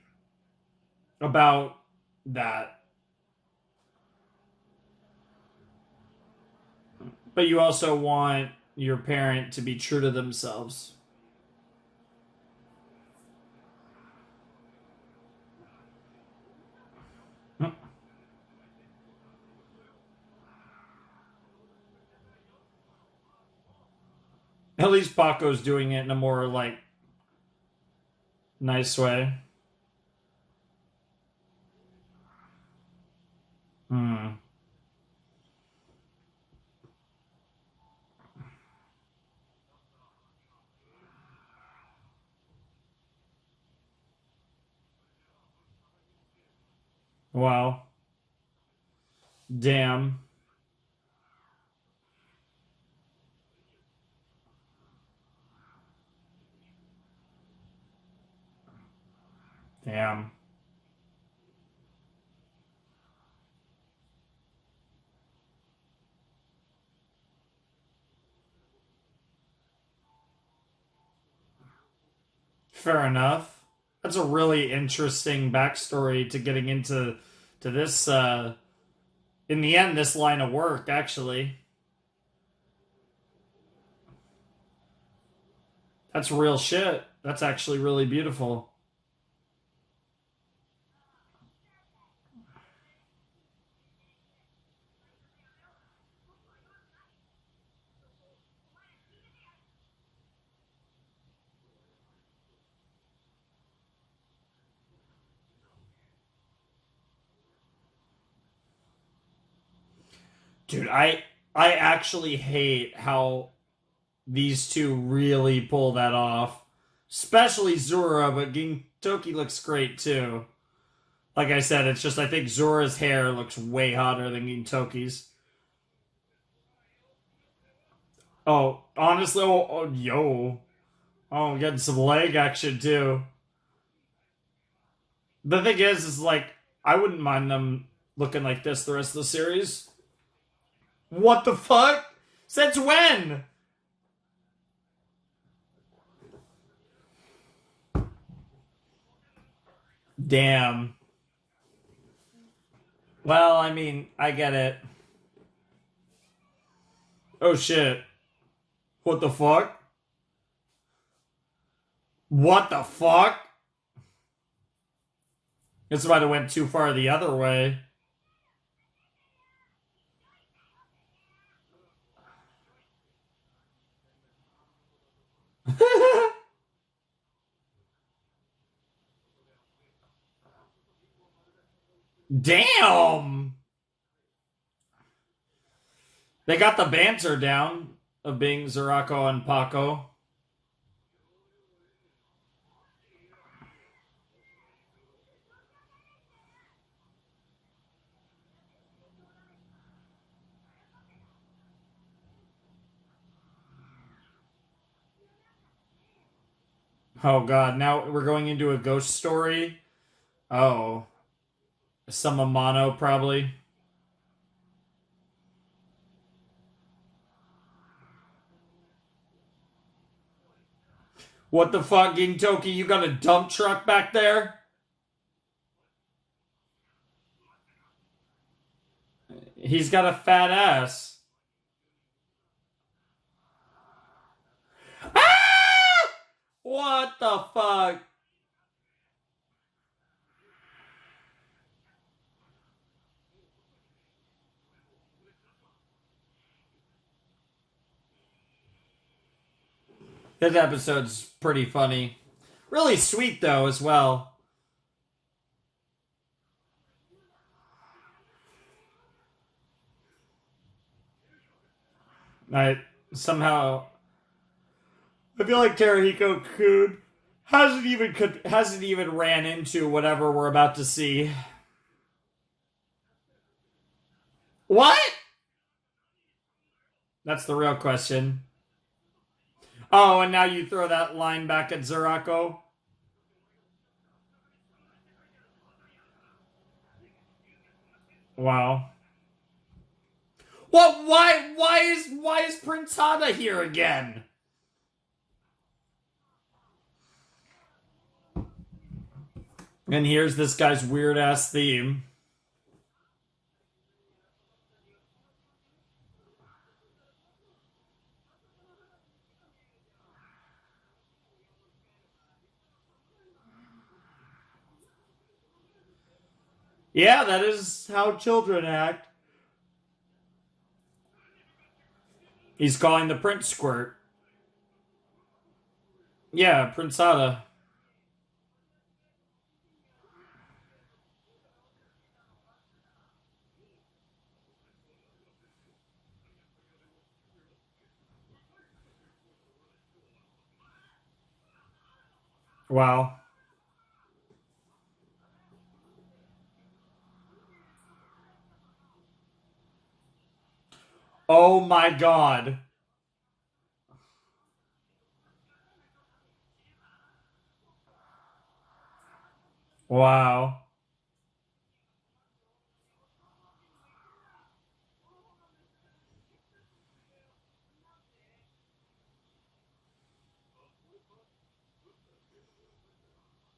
about that. But you also want your parent to be true to themselves. At least Paco's doing it in a more like nice way. Hmm. Wow. Damn. Damn. Fair enough. That's a really interesting backstory to getting into this in the end, this line of work, actually. That's real shit. That's actually really beautiful. Dude, I actually hate how these two really pull that off. Especially Zura, but Gintoki looks great too. Like I said, it's just I think Zura's hair looks way hotter than Gintoki's. Oh, honestly, yo. Oh, I'm getting some leg action too. The thing is like, I wouldn't mind them looking like this the rest of the series. What the fuck? Since when? Damn. Well, I mean, I get it. Oh shit. What the fuck? What the fuck? This might have went too far the other way. Damn! They got the banter down of being Zurako and Paco. Oh god, now we're going into a ghost story. Oh. Some Amano, probably. What the fuck, Gintoki? You got a dump truck back there? He's got a fat ass. Ah! What the fuck? This episode's pretty funny. Really sweet, though, as well. I somehow I feel like Terahiko Kun hasn't even ran into whatever we're about to see. What? That's the real question. Oh, and now you throw that line back at Zurako? Wow. What? Why is Prince Hada here again? And here's this guy's weird ass theme. Yeah, that is how children act. He's calling the Prince Squirt. Yeah, Prince Hada. Wow. Oh my god. Wow.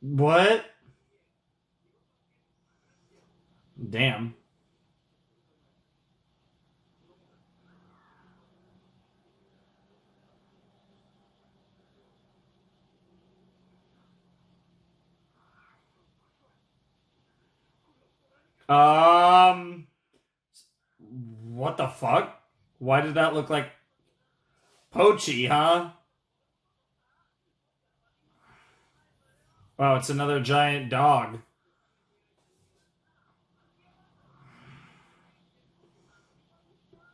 What? Damn. Um, what the fuck? Why did that look like Pochi, huh? Wow, it's another giant dog.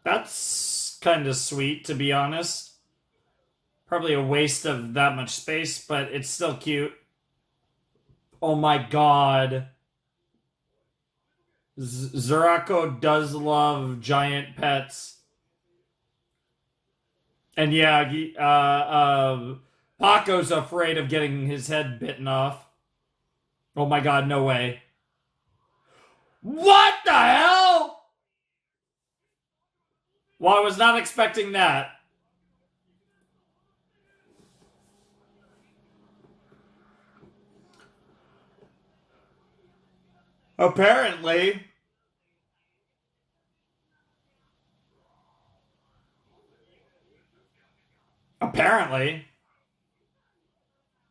That's kind of sweet, to be honest. Probably a waste of that much space, but it's still cute. Oh my god. Zurako does love giant pets. And yeah, Paco's afraid of getting his head bitten off. Oh my god, no way. What the hell? Well, I was not expecting that. Apparently. Apparently.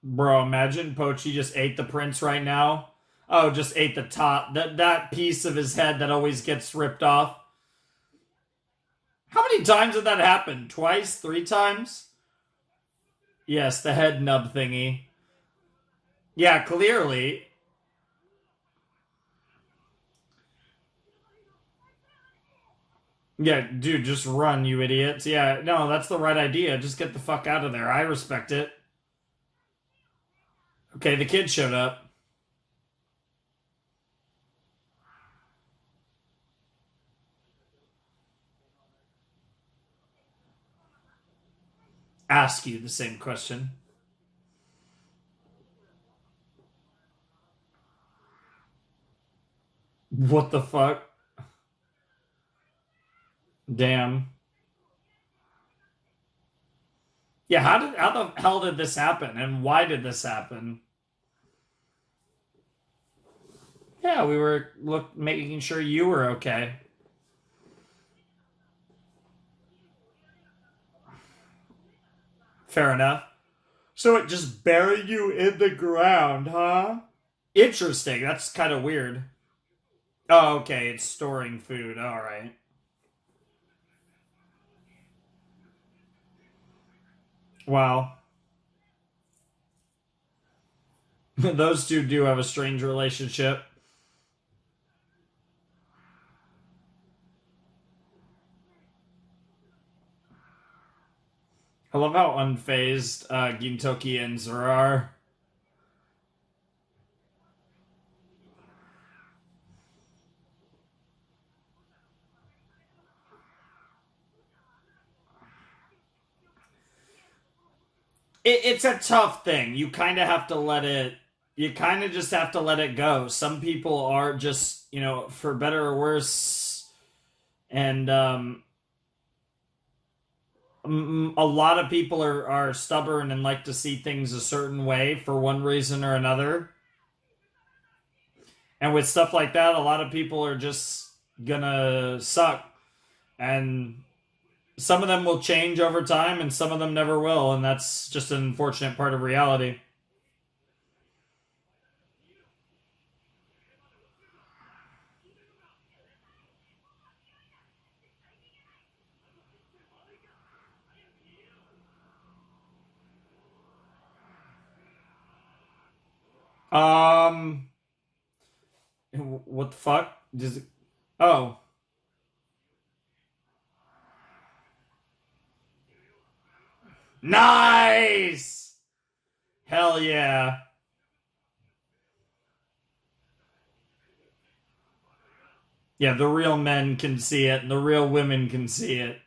Bro, imagine Pochi just ate the prince right now. Oh, just ate the top. That piece of his head that always gets ripped off. How many times did that happen? Twice? 3 times? Yes, the head nub thingy. Yeah, clearly. Yeah, dude, just run, you idiots. Yeah, no, that's the right idea. Just get the fuck out of there. I respect it. Okay, the kid showed up. Ask you the same question. What the fuck? Damn. Yeah, how the hell did this happen and why did this happen? Yeah, we were making sure you were okay. Fair enough. So it just buried you in the ground, huh? Interesting. That's kind of weird. Oh, okay. It's storing food. All right. Wow. Those two do have a strange relationship. I love how unfazed Gintoki and Zura are. It's a tough thing. You kind of have to let it. You kind of just have to let it go. Some people are just, for better or worse, and a lot of people are stubborn and like to see things a certain way for one reason or another. And with stuff like that, a lot of people are just gonna suck. And some of them will change over time and some of them never will, and that's just an unfortunate part of reality. Um what the fuck? Does it, oh. Nice! Hell yeah. Yeah, the real men can see it and the real women can see it.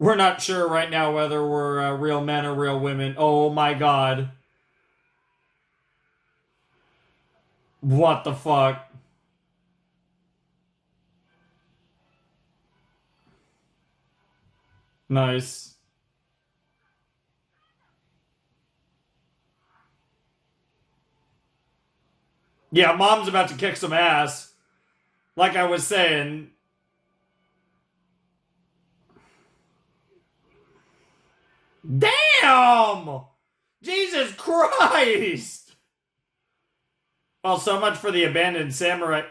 We're not sure right now whether we're real men or real women. Oh my god. What the fuck? Nice. Yeah, mom's about to kick some ass. Like I was saying. Damn! Jesus Christ! Well, so much for the abandoned samurai.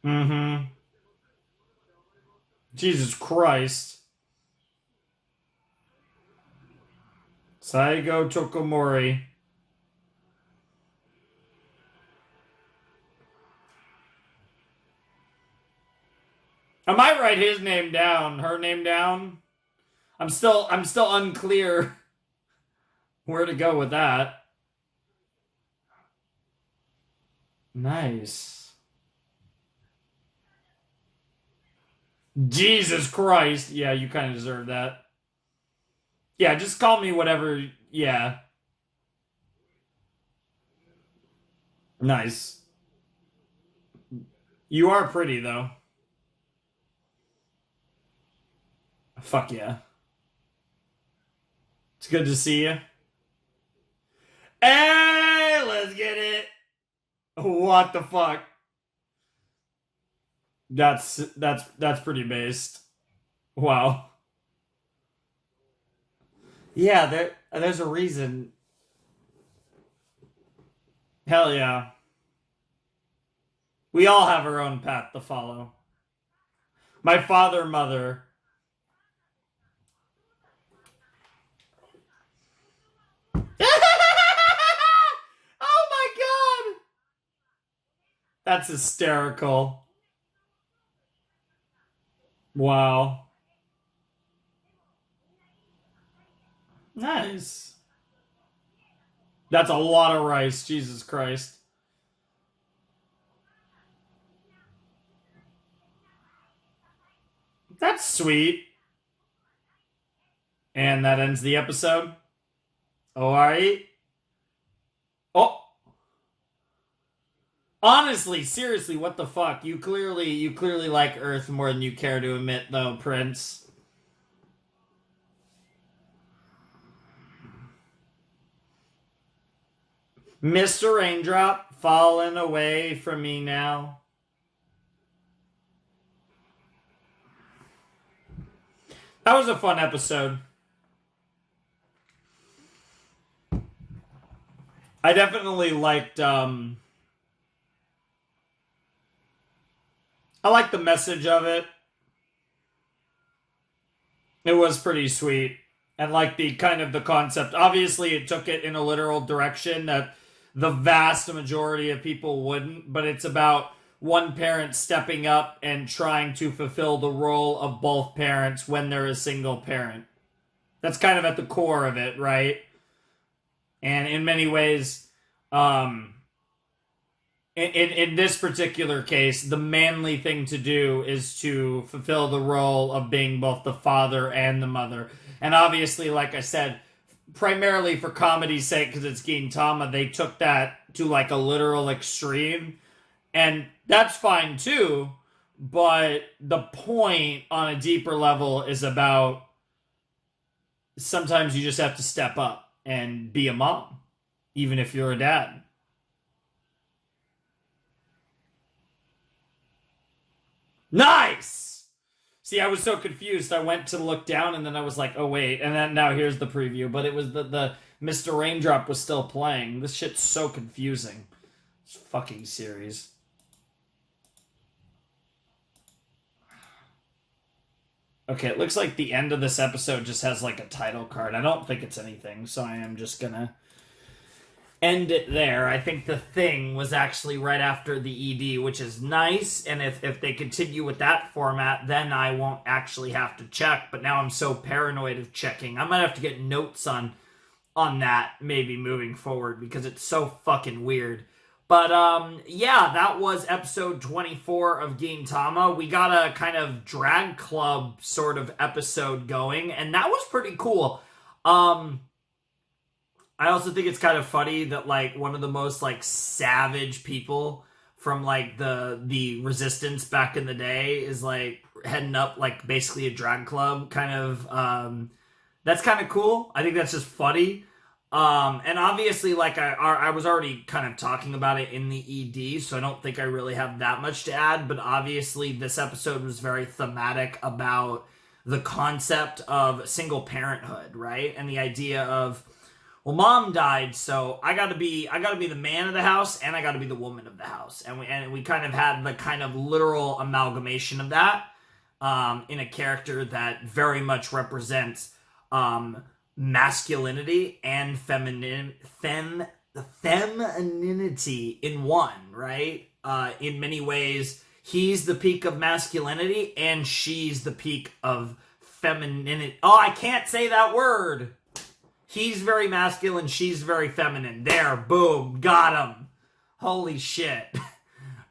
Mm-hmm. Jesus Christ. Saigo Tokomori. I might write his name down, her name down. I'm still unclear where to go with that. Nice. Jesus Christ. Yeah, you kind of deserve that. Yeah, just call me whatever. Yeah. Nice. You are pretty, though. Fuck yeah. It's good to see you. Hey, let's get it. What the fuck? That's pretty based. Wow. Yeah, there's a reason. Hell yeah. We all have our own path to follow. My father, mother. Oh my god! That's hysterical. Wow. Nice. That's a lot of rice, Jesus Christ. That's sweet. And that ends the episode. Alright. Oh. Honestly, seriously, what the fuck? You clearly like Earth more than you care to admit, though, Prince. Mr. Raindrop, falling away from me now. That was a fun episode. I definitely liked, I liked the message of it. It was pretty sweet. And like the kind of the concept. Obviously, it took it in a literal direction that the vast majority of people wouldn't, but it's about one parent stepping up and trying to fulfill the role of both parents when they're a single parent. That's kind of at the core of it, right? And in many ways, in this particular case, the manly thing to do is to fulfill the role of being both the father and the mother. And obviously, like I said, primarily for comedy's sake, because it's Gintama, they took that to like a literal extreme. And that's fine too, but the point on a deeper level is about sometimes you just have to step up and be a mom, even if you're a dad. Nice! See, I was so confused. I went to look down and then I was like, oh wait, and then now here's the preview. But it was the Mr. Raindrop was still playing. This shit's so confusing. This fucking series. Okay, it looks like the end of this episode just has like a title card. I don't think it's anything, so I am just gonna end it there. I think the thing was actually right after the ED, which is nice, and if they continue with that format, then I won't actually have to check, but now I'm so paranoid of checking. I might have to get notes on that maybe moving forward, because it's so fucking weird. But yeah, that was episode 24 of Gintama. We got a kind of drag club sort of episode going, and that was pretty cool. I also think it's kind of funny that like one of the most like savage people from like the resistance back in the day is like heading up like basically a drag club kind of. That's kind of cool. I think that's just funny. And obviously, like I was already kind of talking about it in the ED, so I don't think I really have that much to add. But obviously, this episode was very thematic about the concept of single parenthood, right? And the idea of, well, mom died, so I gotta be the man of the house, and I gotta be the woman of the house, and we kind of had the kind of literal amalgamation of that in a character that very much represents masculinity and femininity in one, right? In many ways, he's the peak of masculinity and she's the peak of femininity. Oh, I can't say that word. He's very masculine, she's very feminine. There, boom, got him. Holy shit.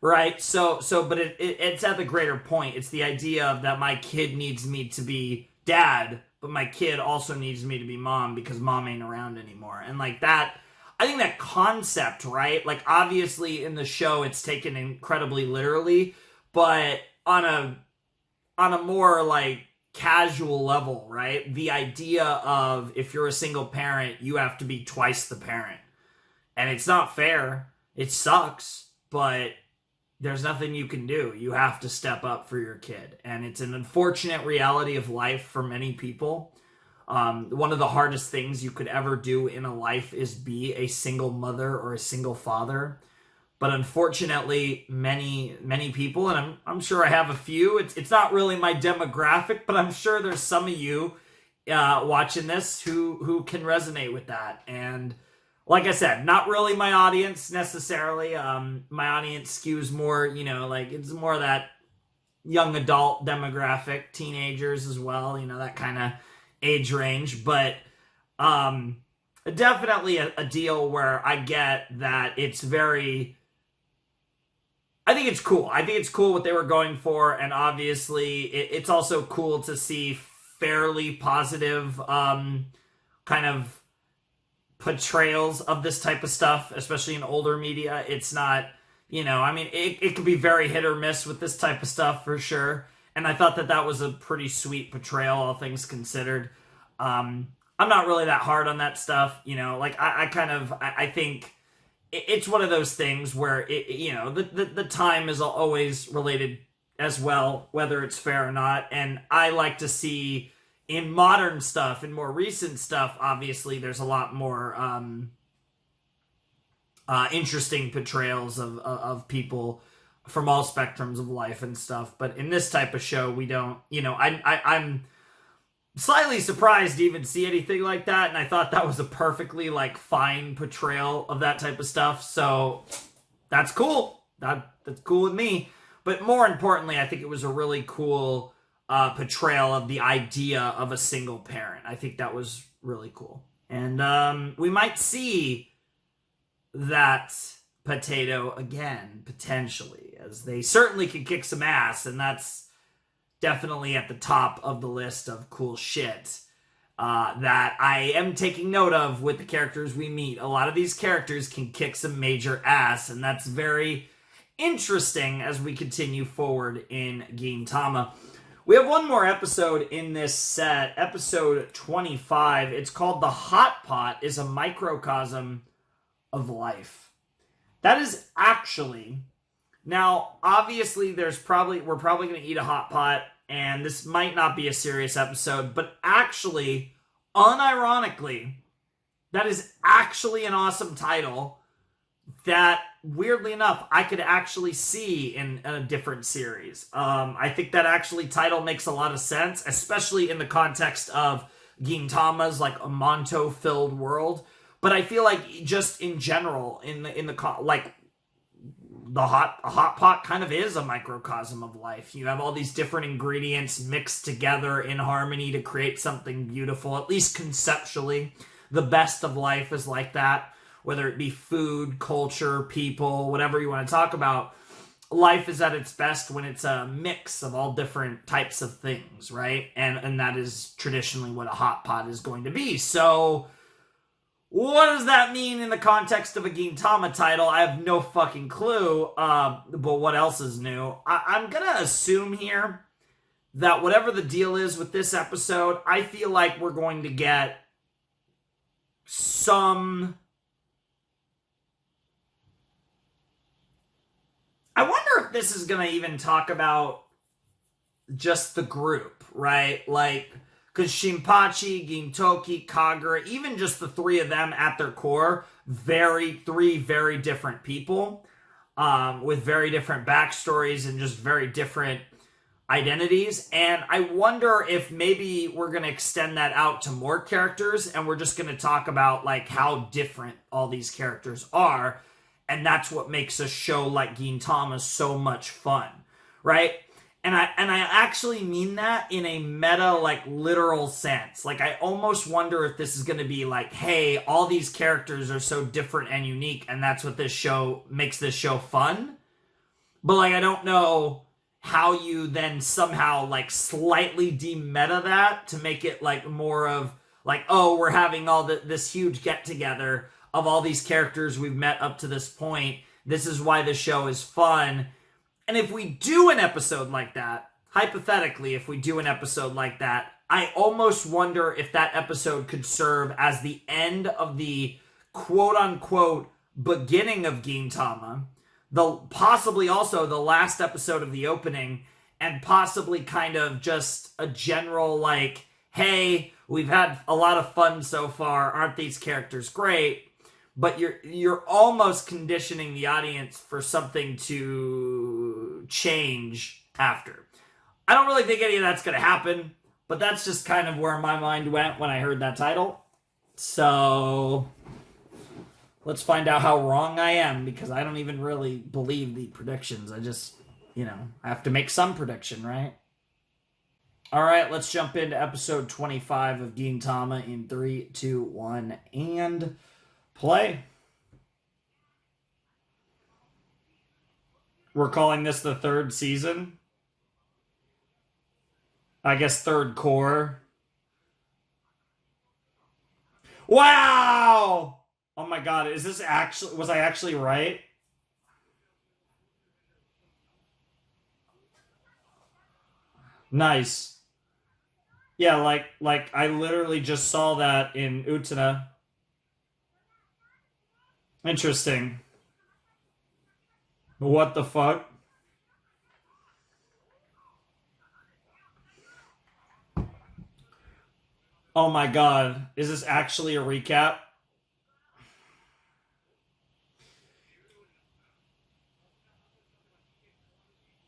Right? So, but it's at the greater point. It's the idea of that my kid needs me to be dad, but my kid also needs me to be mom because mom ain't around anymore. And like that, I think that concept, right? Like obviously in the show it's taken incredibly literally, but on a more like casual level, right? The idea of if you're a single parent, you have to be twice the parent. And it's not fair. It sucks, but there's nothing you can do. You have to step up for your kid. And it's an unfortunate reality of life for many people. One of the hardest things you could ever do in a life is be a single mother or a single father. But unfortunately, many people, and I'm sure I have a few, it's not really my demographic, but I'm sure there's some of you watching this who can resonate with that. And like I said, not really my audience necessarily. My audience skews more, like it's more that young adult demographic, teenagers as well, that kind of age range. But definitely a deal where I get that it's very... I think it's cool. I think it's cool what they were going for, and obviously it's also cool to see fairly positive kind of portrayals of this type of stuff, especially in older media. It's not, it could be very hit or miss with this type of stuff for sure. And I thought that was a pretty sweet portrayal, all things considered. I'm not really that hard on that stuff, I think it's one of those things where the time is always related as well, whether it's fair or not. And I like to see in modern stuff, in more recent stuff, obviously there's a lot more interesting portrayals of people from all spectrums of life and stuff. But in this type of show, we don't, I'm slightly surprised to even see anything like that. And I thought that was a perfectly like fine portrayal of that type of stuff. So that's cool. That's cool with me. But more importantly, I think it was a really cool portrayal of the idea of a single parent. I think that was really cool. And we might see that potato again, potentially, as they certainly can kick some ass, and that's definitely at the top of the list of cool shit that I am taking note of with the characters we meet. A lot of these characters can kick some major ass, and that's very interesting as we continue forward in Gintama. We have one more episode in this set, episode 25. It's called The Hot Pot is a Microcosm of Life. That is actually... Now, obviously, we're probably going to eat a hot pot, and this might not be a serious episode, but actually, unironically, that is actually an awesome title that, weirdly enough, I could actually see in a different series. I think that actually title makes a lot of sense, especially in the context of Gintama's like a Monto-filled world. But I feel like just in general, a hot pot kind of is a microcosm of life. You have all these different ingredients mixed together in harmony to create something beautiful, at least conceptually. The best of life is like that, whether it be food, culture, people, whatever you want to talk about. Life is at its best when it's a mix of all different types of things, right? And that is traditionally what a hot pot is going to be. So what does that mean in the context of a Gintama title? I have no fucking clue. But what else is new? I'm gonna assume here that whatever the deal is with this episode, I feel like we're going to get some... I wonder if this is going to even talk about just the group, right? Like, because Shinpachi, Gintoki, Kagura, even just the three of them at their core, three very different people with very different backstories and just very different identities. And I wonder if maybe we're going to extend that out to more characters and we're just going to talk about like how different all these characters are. And that's what makes a show like Gintama so much fun, right? And I actually mean that in a meta, like, literal sense. Like, I almost wonder if this is going to be like, hey, all these characters are so different and unique, and that's what this show makes this show fun. But, like, I don't know how you then somehow, like, slightly de-meta that to make it, like, more of, like, oh, we're having all this huge get-together of all these characters we've met up to this point. This is why the show is fun. And if we do an episode like that, hypothetically, if we do an episode like that, I almost wonder if that episode could serve as the end of the quote-unquote beginning of Gintama, possibly also the last episode of the opening, and possibly kind of just a general, like, hey, we've had a lot of fun so far, aren't these characters great? But you're almost conditioning the audience for something to change after. I don't really think any of that's going to happen, but that's just kind of where my mind went when I heard that title. So let's find out how wrong I am, because I don't even really believe the predictions. I just, I have to make some prediction, right? All right, let's jump into episode 25 of Gintama in 3, 2, 1, and... play. We're calling this the third season. I guess third core. Wow! Oh my god, is this actually... was I actually right? Nice. Yeah, like I literally just saw that in Utena. Interesting. What the fuck? Oh my god. Is this actually a recap?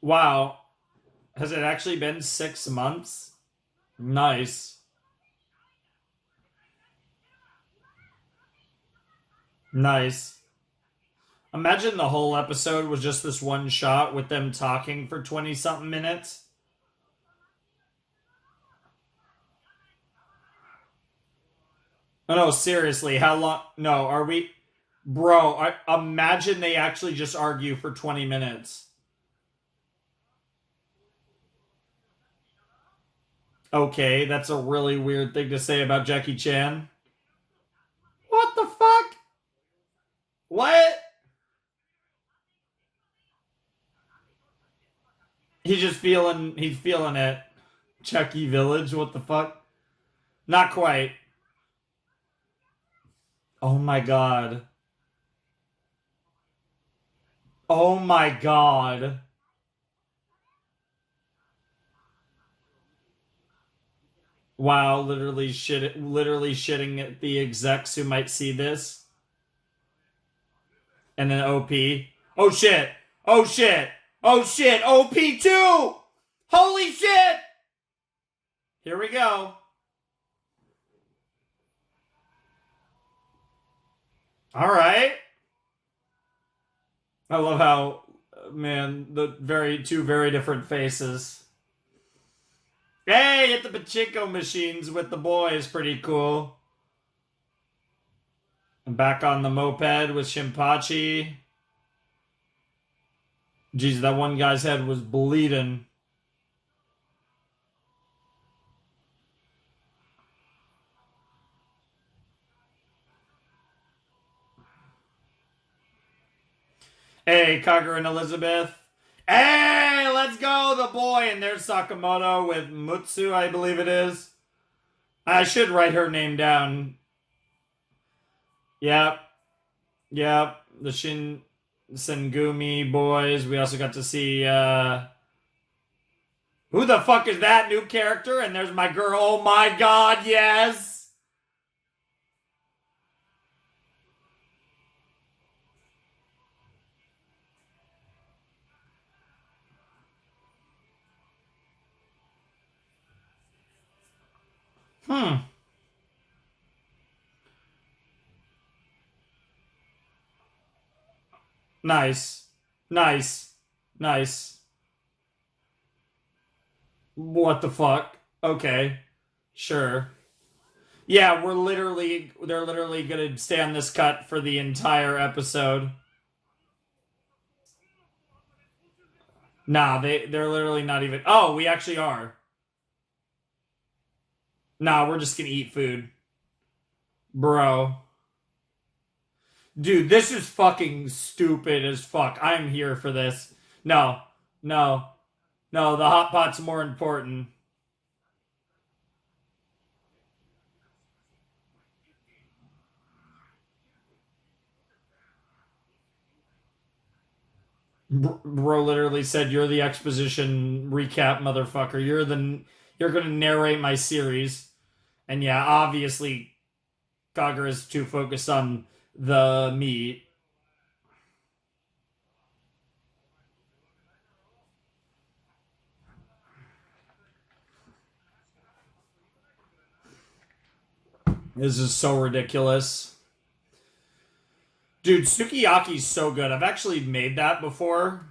Wow. Has it actually been 6 months? Nice. Nice. Imagine the whole episode was just this one shot with them talking for 20-something minutes. Oh, no, seriously, how long... No, are we... Bro, imagine they actually just argue for 20 minutes. Okay, that's a really weird thing to say about Jackie Chan. What the fuck? What? He's feeling it. Chucky Village, what the fuck? Not quite. Oh my god. Oh my god. Wow, literally shitting at the execs who might see this. And then OP. Oh shit! Oh shit! Oh shit! OP2! Holy shit! Here we go. Alright. I love how, man, two very different faces. Hey, at the Pachinko machines with the boys, pretty cool. I'm back on the moped with Shinpachi. Jeez, that one guy's head was bleeding. Hey, Kagura and Elizabeth. Hey, let's go, the boy. And there's Sakamoto with Mutsu, I believe it is. I should write her name down. Yep. Yep. The Sengumi boys. We also got to see, who the fuck is that new character? And there's my girl. Oh my god, yes! Hmm. Nice. Nice. Nice. What the fuck? Okay. Sure. Yeah, they're literally gonna stay on this cut for the entire episode. Nah, they're literally not even. Oh, we actually are. Nah, we're just gonna eat food. Bro. Dude, this is fucking stupid as fuck. I'm here for this. No. No. No, the hot pot's more important. Bro literally said, "You're the exposition recap, motherfucker. You're gonna narrate my series." And yeah, obviously, Kagura is too focused on the meat. This is so ridiculous. Dude, sukiyaki's so good. I've actually made that before.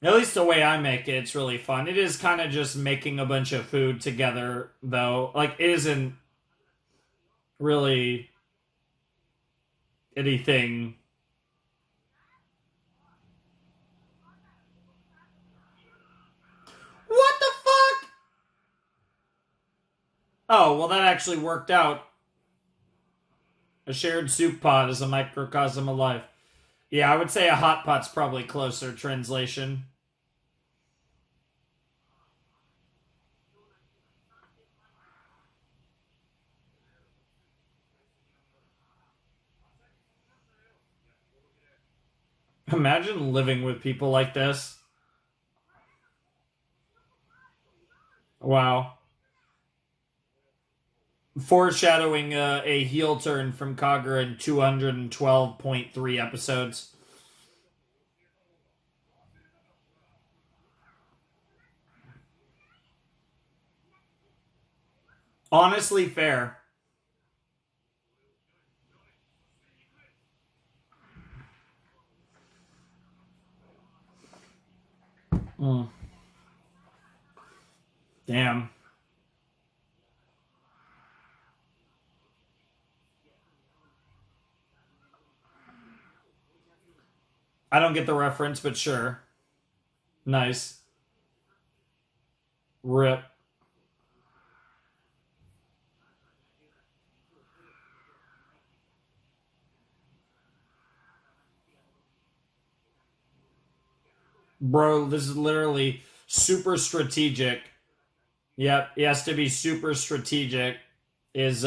At least the way I make it, it's really fun. It is kind of just making a bunch of food together, though. Like, it isn't really anything. What the fuck? Oh, well, that actually worked out. A shared soup pot is a microcosm of life. Yeah, I would say a hot pot's probably closer translation. Imagine living with people like this. Wow. Foreshadowing a heel turn from Kagura in 212.3 episodes. Honestly, fair. Mm. Damn. I don't get the reference, but sure. Nice. Rip. Bro, this is literally super strategic. Yep, he has to be super strategic. Is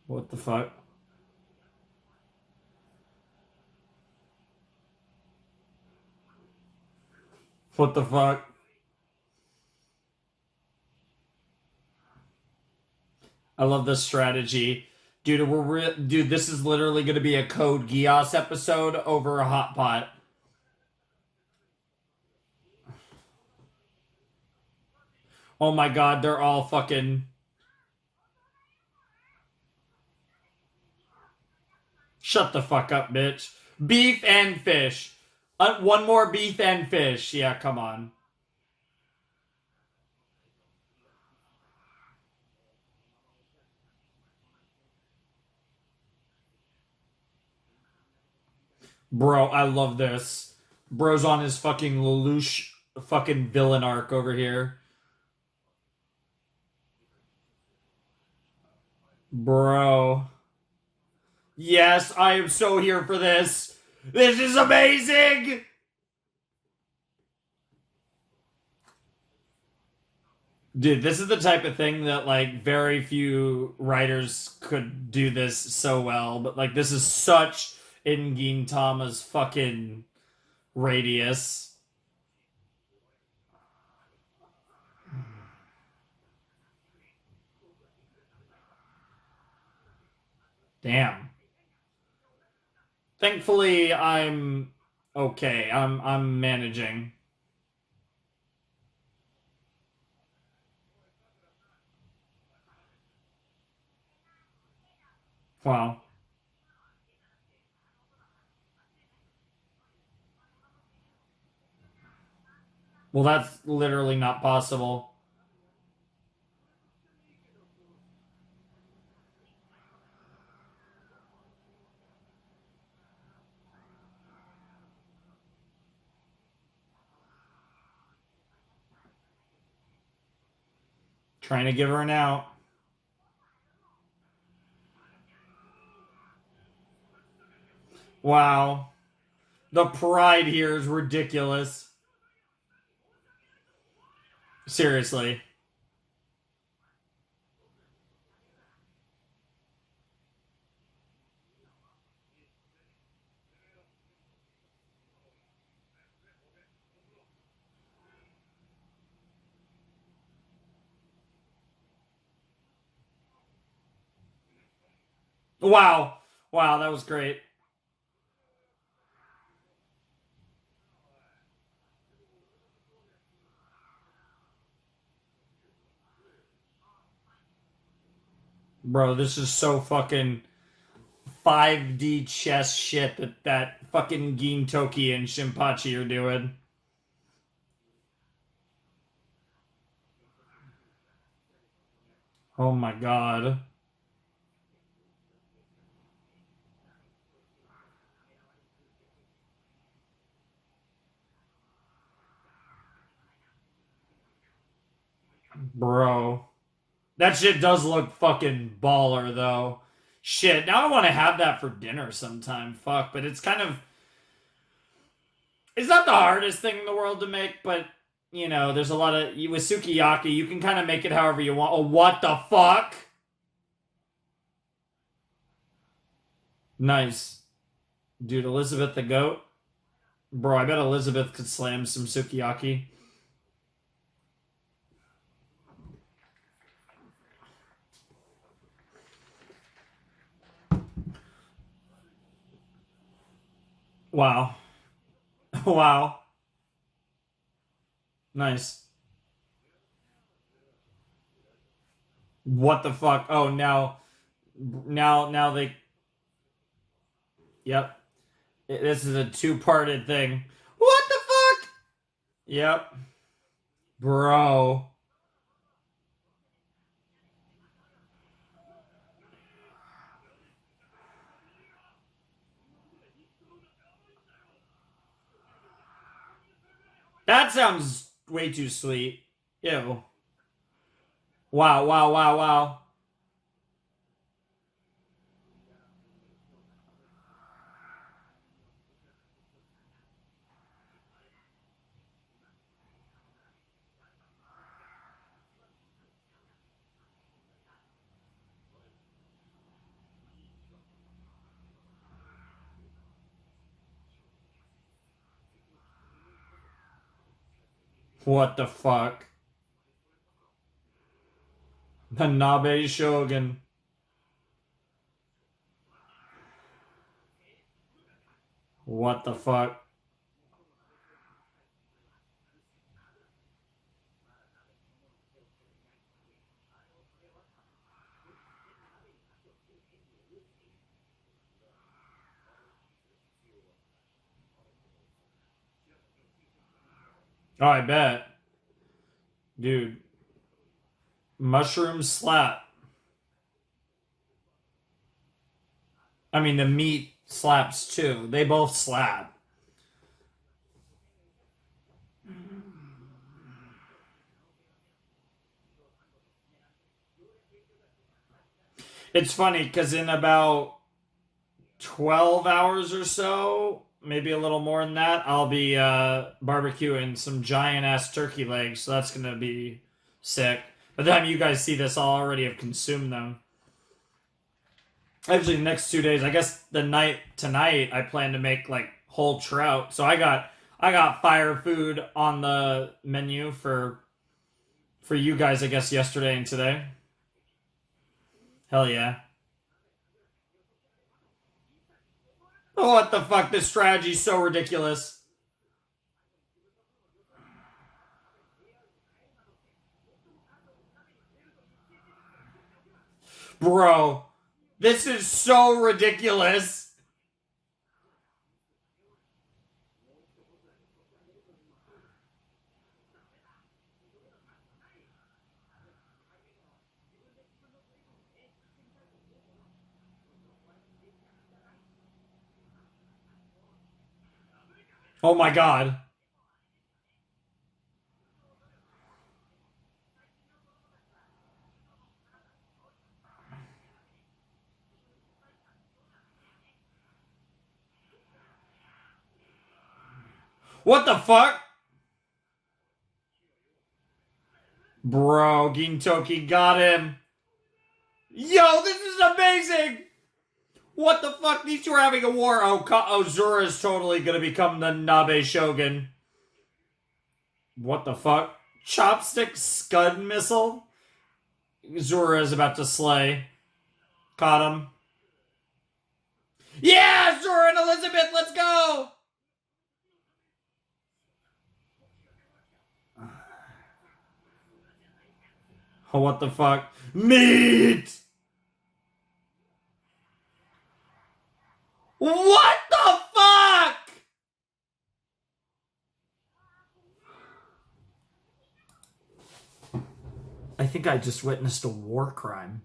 what the fuck? What the fuck? I love this strategy. Dude, dude, this is literally going to be a Code Geass episode over a hot pot. Oh my god, they're all fucking... Shut the fuck up, bitch. Beef and fish. One more beef and fish. Yeah, come on. Bro, I love this. Bro's on his fucking Lelouch fucking villain arc over here. Bro. Yes, I am so here for this. This is amazing! Dude, this is the type of thing that, like, very few writers could do this so well, but, like, this is such in Gintama's fucking radius. Damn. Thankfully, I'm okay. I'm managing. Wow. Well, that's literally not possible. Trying to give her an out. Wow. The pride here is ridiculous. Seriously. Wow. Wow, that was great. Bro, this is so fucking 5D chess shit that fucking Gintoki and Shinpachi are doing. Oh my god. Bro. That shit does look fucking baller, though. Shit, now I want to have that for dinner sometime. Fuck, but it's kind of. It's not the hardest thing in the world to make, but, you know, there's a lot of. With sukiyaki, you can kind of make it however you want. Oh, what the fuck? Nice. Dude, Elizabeth the goat? Bro, I bet Elizabeth could slam some sukiyaki. Wow. Wow. Nice. What the fuck? Oh, now they. Yep. This is a two-parted thing. What the fuck? Yep. Bro. That sounds way too sweet. Ew. Wow, wow, wow, wow. What the fuck? The Nabe Shogun. What the fuck? Oh, I bet. Dude, mushrooms slap. I mean, the meat slaps too. They both slap. It's funny because in about 12 hours or so, maybe a little more than that, I'll be barbecuing some giant ass turkey legs. So that's going to be sick. By the time you guys see this, I'll already have consumed them. Actually, the next 2 days, I guess the night tonight, I plan to make like whole trout. So I got fire food on the menu for you guys, I guess, yesterday and today. Hell yeah. Oh, what the fuck? This strategy's so ridiculous. Bro, this is so ridiculous. Oh my god. What the fuck? Bro, Gintoki got him. Yo, this is amazing! What the fuck? These two are having a war. Oh, Zura is totally gonna become the Nabe Shogun. What the fuck? Chopstick Scud Missile? Zura is about to slay. Caught him. Yeah, Zora and Elizabeth, let's go! Oh, what the fuck? Meat! What the fuck? I think I just witnessed a war crime.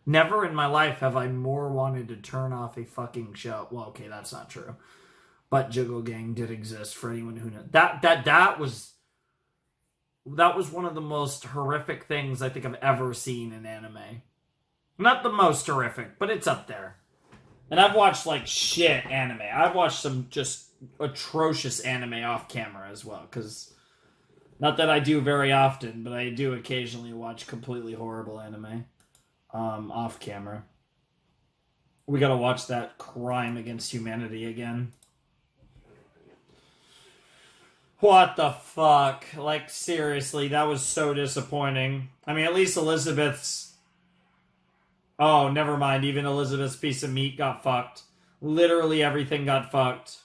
Never in my life have I more wanted to turn off a fucking show. Well, okay, that's not true. But Jiggle Gang did exist for anyone who knows. That was one of the most horrific things I think I've ever seen in anime. Not the most horrific, but it's up there. And I've watched like shit anime. I've watched some just atrocious anime off camera as well, because not that I do very often, but I do occasionally watch completely horrible anime off camera. We gotta watch that Crime Against Humanity again. What the fuck? Like, seriously, that was so disappointing. I mean, at least Elizabeth's. Oh, never mind. Even Elizabeth's piece of meat got fucked. Literally everything got fucked.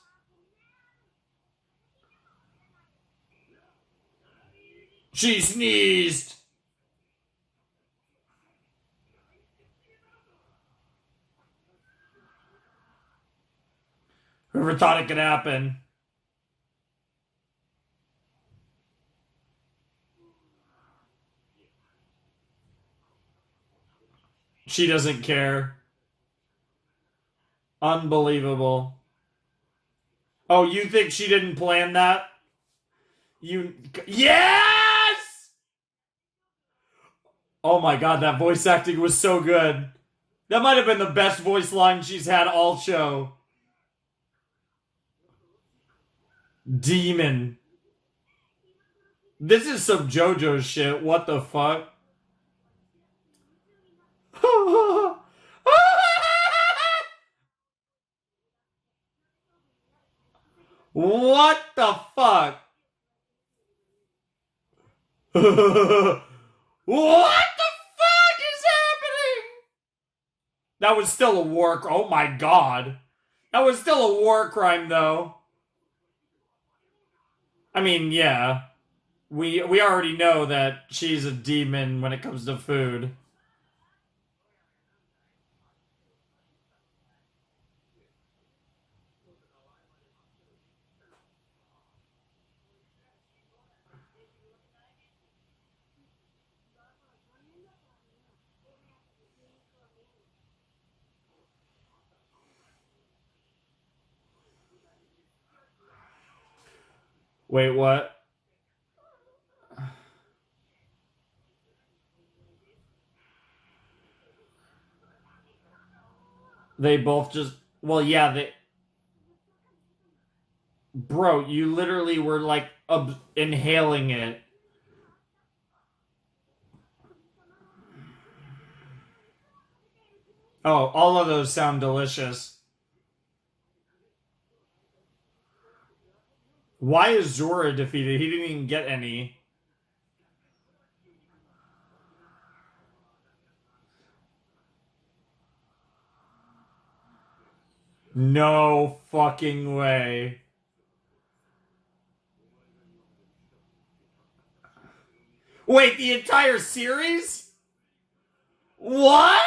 She sneezed! Whoever thought it could happen? She doesn't care. Unbelievable. Oh, you think she didn't plan that? You. Yes! Oh my god, that voice acting was so good. That might have been the best voice line she's had all show. Demon. This is some JoJo shit. What the fuck? What the fuck? What the fuck is happening? That was still a war. Oh my god. That was still a war crime, though. I mean, yeah. We already know that she's a demon when it comes to food. Wait, what? They both just. Well, yeah, they. Bro, you literally were like inhaling it. Oh, all of those sound delicious. Why is Zora defeated? He didn't even get any. No fucking way. Wait, the entire series? What?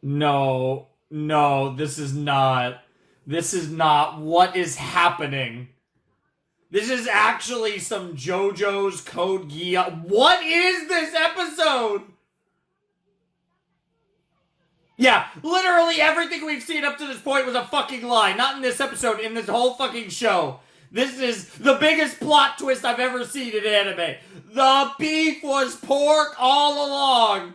No, no, this is not. This is not what is happening. This is actually some JoJo's Code Geass. What is this episode? Yeah, literally everything we've seen up to this point was a fucking lie. Not in this episode, in this whole fucking show. This is the biggest plot twist I've ever seen in anime. The beef was pork all along.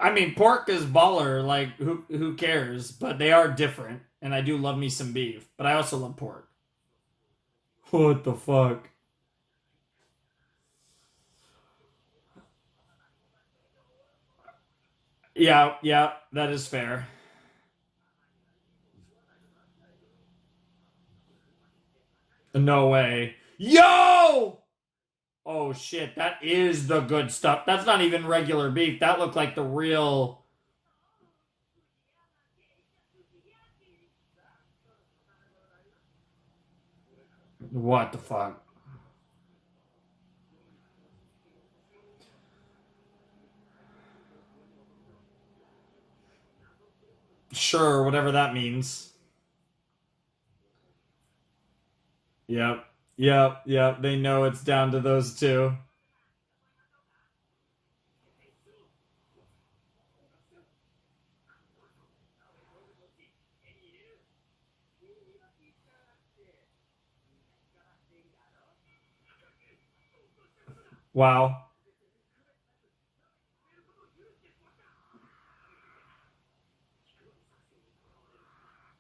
I mean, pork is baller. Like, who cares? But they are different, and I do love me some beef. But I also love pork. What the fuck? Yeah, yeah, that is fair. No way. Yo! Oh shit, that is the good stuff. That's not even regular beef. That looked like the real. What the fuck? Sure, whatever that means. Yep. Yep. Yep. They know it's down to those two. Wow.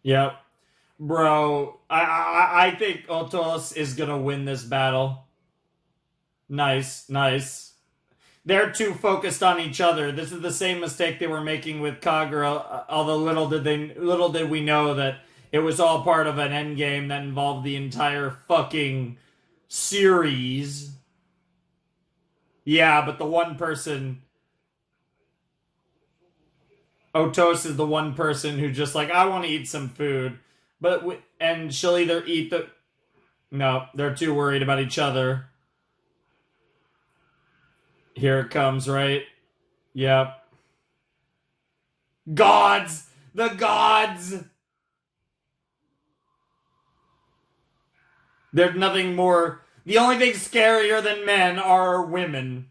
Yep. Bro, I think Otos is gonna win this battle. Nice, nice. They're too focused on each other. This is the same mistake they were making with Kagura. Although little did we know that it was all part of an end game that involved the entire fucking series. Yeah, but the one person, Otos is the one person who just like, I want to eat some food, and she'll either eat the. No, they're too worried about each other. Here it comes, right? Yep. Gods! The gods! There's nothing more. The only thing scarier than men are women.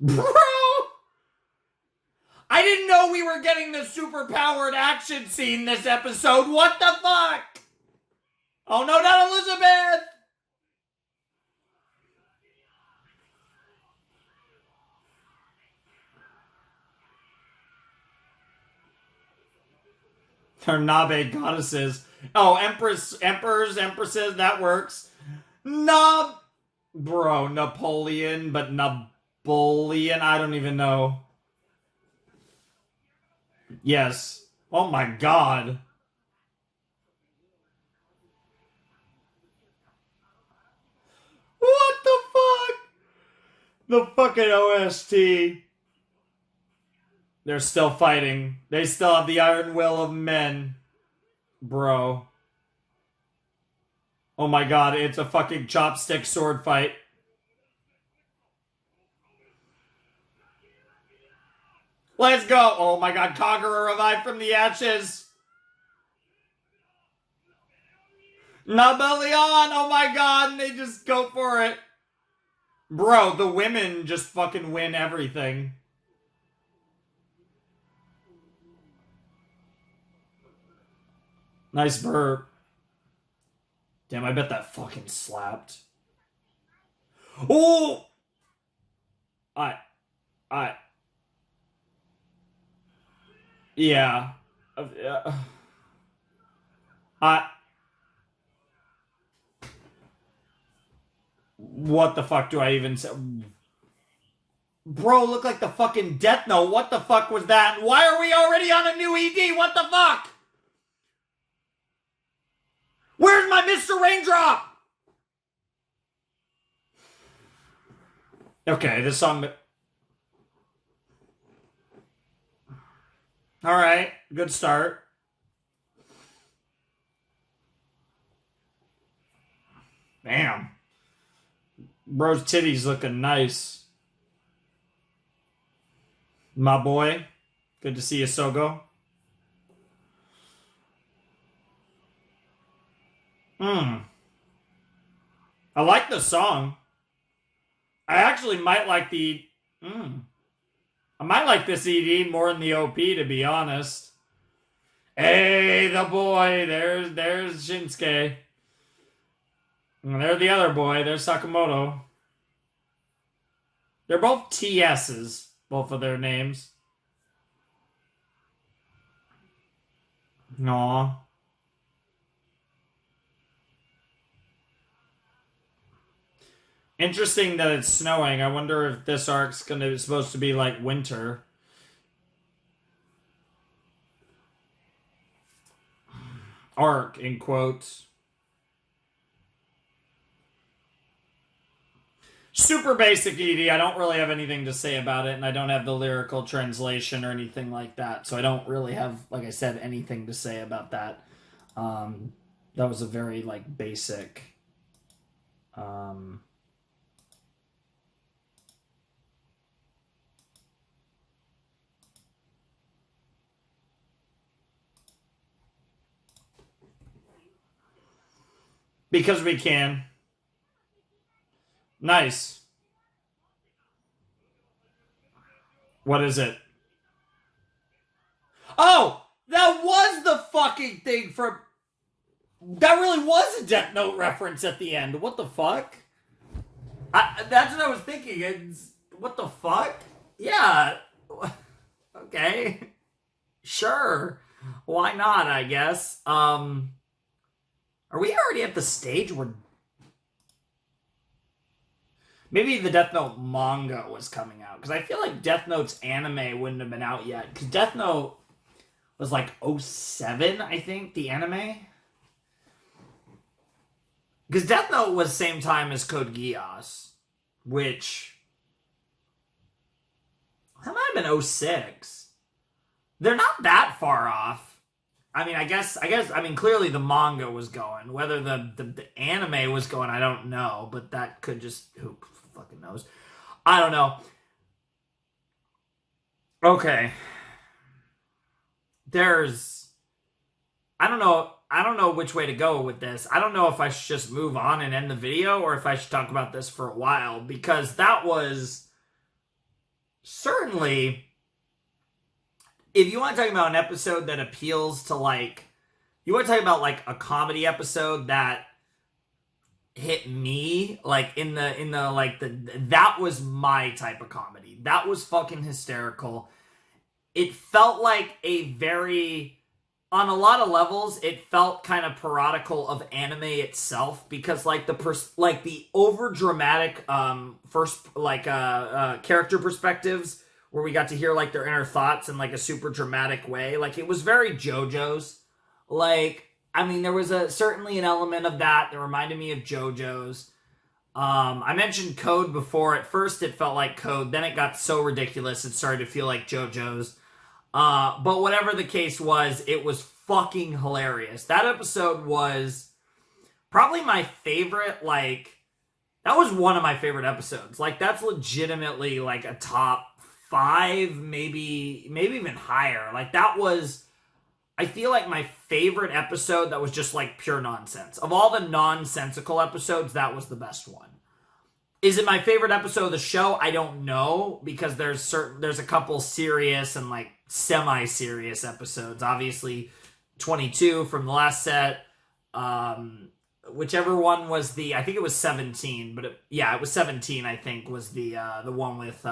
Bro! I didn't know we were getting the super-powered action scene this episode. What the fuck? Oh no, not Elizabeth! They're Nabe goddesses. Oh, emperors, empresses, that works. Bro, Napoleon, but Napoleon, I don't even know. Yes. Oh my god. What the fuck? The fucking OST. They're still fighting. They still have the iron will of men. Bro. Oh my god, it's a fucking chopstick sword fight. Let's go! Oh my god, Kagura revived from the ashes! Napoleon! Oh my god, and they just go for it. Bro, the women just fucking win everything. Nice burp. Damn, I bet that fucking slapped. Oh! I. I. Yeah. I. What the fuck do I even say? Bro, look like the fucking Death Note. What the fuck was that? Why are we already on a new ED? What the fuck? Where's my Mr. Raindrop? Okay, this song. Alright, good start. Damn. Bro's titties looking nice. My boy. Good to see you, Sogo. I like the song. I actually might like the... I might like this ED more than the OP, to be honest. Hey, the boy. There's Shinsuke. And there's the other boy. There's Sakamoto. They're both TS's, both of their names. Aw. Interesting that it's snowing. I wonder if this arc's supposed to be like winter. Arc, in quotes. Super basic ED. I don't really have anything to say about it, and I don't have the lyrical translation or anything like that. So I don't really have, like I said, anything to say about that. That was a very, like, basic... Because we can. Nice. What is it? Oh! That was the fucking thing from... That really was a Death Note reference at the end. What the fuck? That's what I was thinking. What the fuck? Yeah. Okay. Sure. Why not, I guess. Are we already at the stage where... Maybe the Death Note manga was coming out. Because I feel like Death Note's anime wouldn't have been out yet. Because Death Note was like 07, I think, the anime. Because Death Note was same time as Code Geass. Which... That might have been 06. They're not that far off. I mean, I guess, clearly the manga was going. Whether the anime was going, I don't know. But that could just, who fucking knows? I don't know. Okay. I don't know which way to go with this. I don't know if I should just move on and end the video, or if I should talk about this for a while. Because that was certainly... If you want to talk about an episode that appeals to, like... You want to talk about, like, a comedy episode that hit me, like, that was my type of comedy. That was fucking hysterical. It felt like a very... On a lot of levels, it felt kind of parodical of anime itself, because, like, the over-dramatic, character perspectives... where we got to hear, like, their inner thoughts in, like, a super dramatic way. Like, it was very JoJo's. Like, I mean, there was certainly an element of that reminded me of JoJo's. I mentioned Code before. At first, it felt like Code. Then it got so ridiculous, it started to feel like JoJo's. But whatever the case was, it was fucking hilarious. That episode was probably my favorite, like... That was one of my favorite episodes. Like, that's legitimately, like, a top 5, maybe even higher. Like, that was, I feel like, my favorite episode that was just, like, pure nonsense. Of all the nonsensical episodes, that was the best one. Is it my favorite episode of the show? I don't know, because there's a couple serious and like semi-serious episodes. Obviously, 22 from the last set. Whichever one was I think it was 17, but it was 17. I think was the one with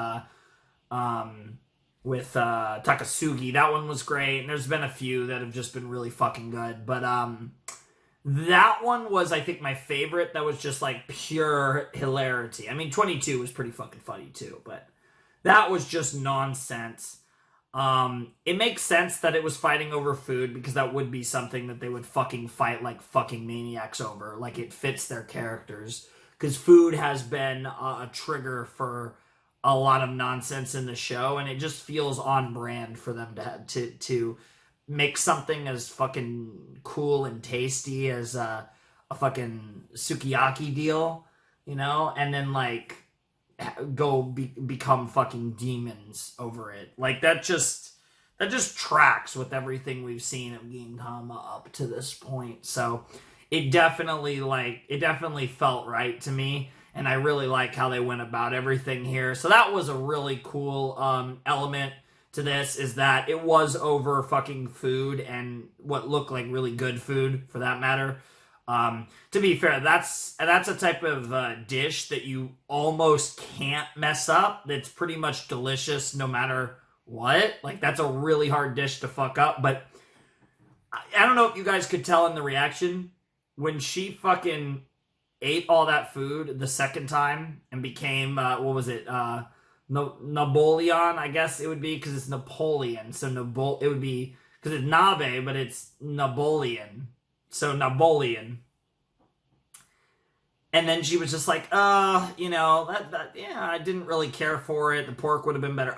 Takasugi. That one was great, and there's been a few that have just been really fucking good. But that one was, I think, my favorite. That was just like pure hilarity. I mean, 22 was pretty fucking funny too, but that was just nonsense. It makes sense that it was fighting over food, because that would be something that they would fucking fight like fucking maniacs over. Like, it fits their characters, because food has been a trigger for a lot of nonsense in the show, and it just feels on brand for them to make something as fucking cool and tasty as a fucking sukiyaki deal, and then like become fucking demons over it. Like, that just tracks with everything we've seen of Gintama up to this point. So it definitely felt right to me, and I really like how they went about everything here. So that was a really cool element to this, is that it was over fucking food, and what looked like really good food for that matter. To be fair, that's a type of dish that you almost can't mess up. That's pretty much delicious no matter what. Like, that's a really hard dish to fuck up. But I don't know if you guys could tell in the reaction when she fucking ate all that food the second time and became what was it? Napoleon, I guess it would be, because it's Napoleon. So it would be, because it's Nabe, but it's Napoleon. So Napoleon. And then she was just like, I didn't really care for it. The pork would have been better.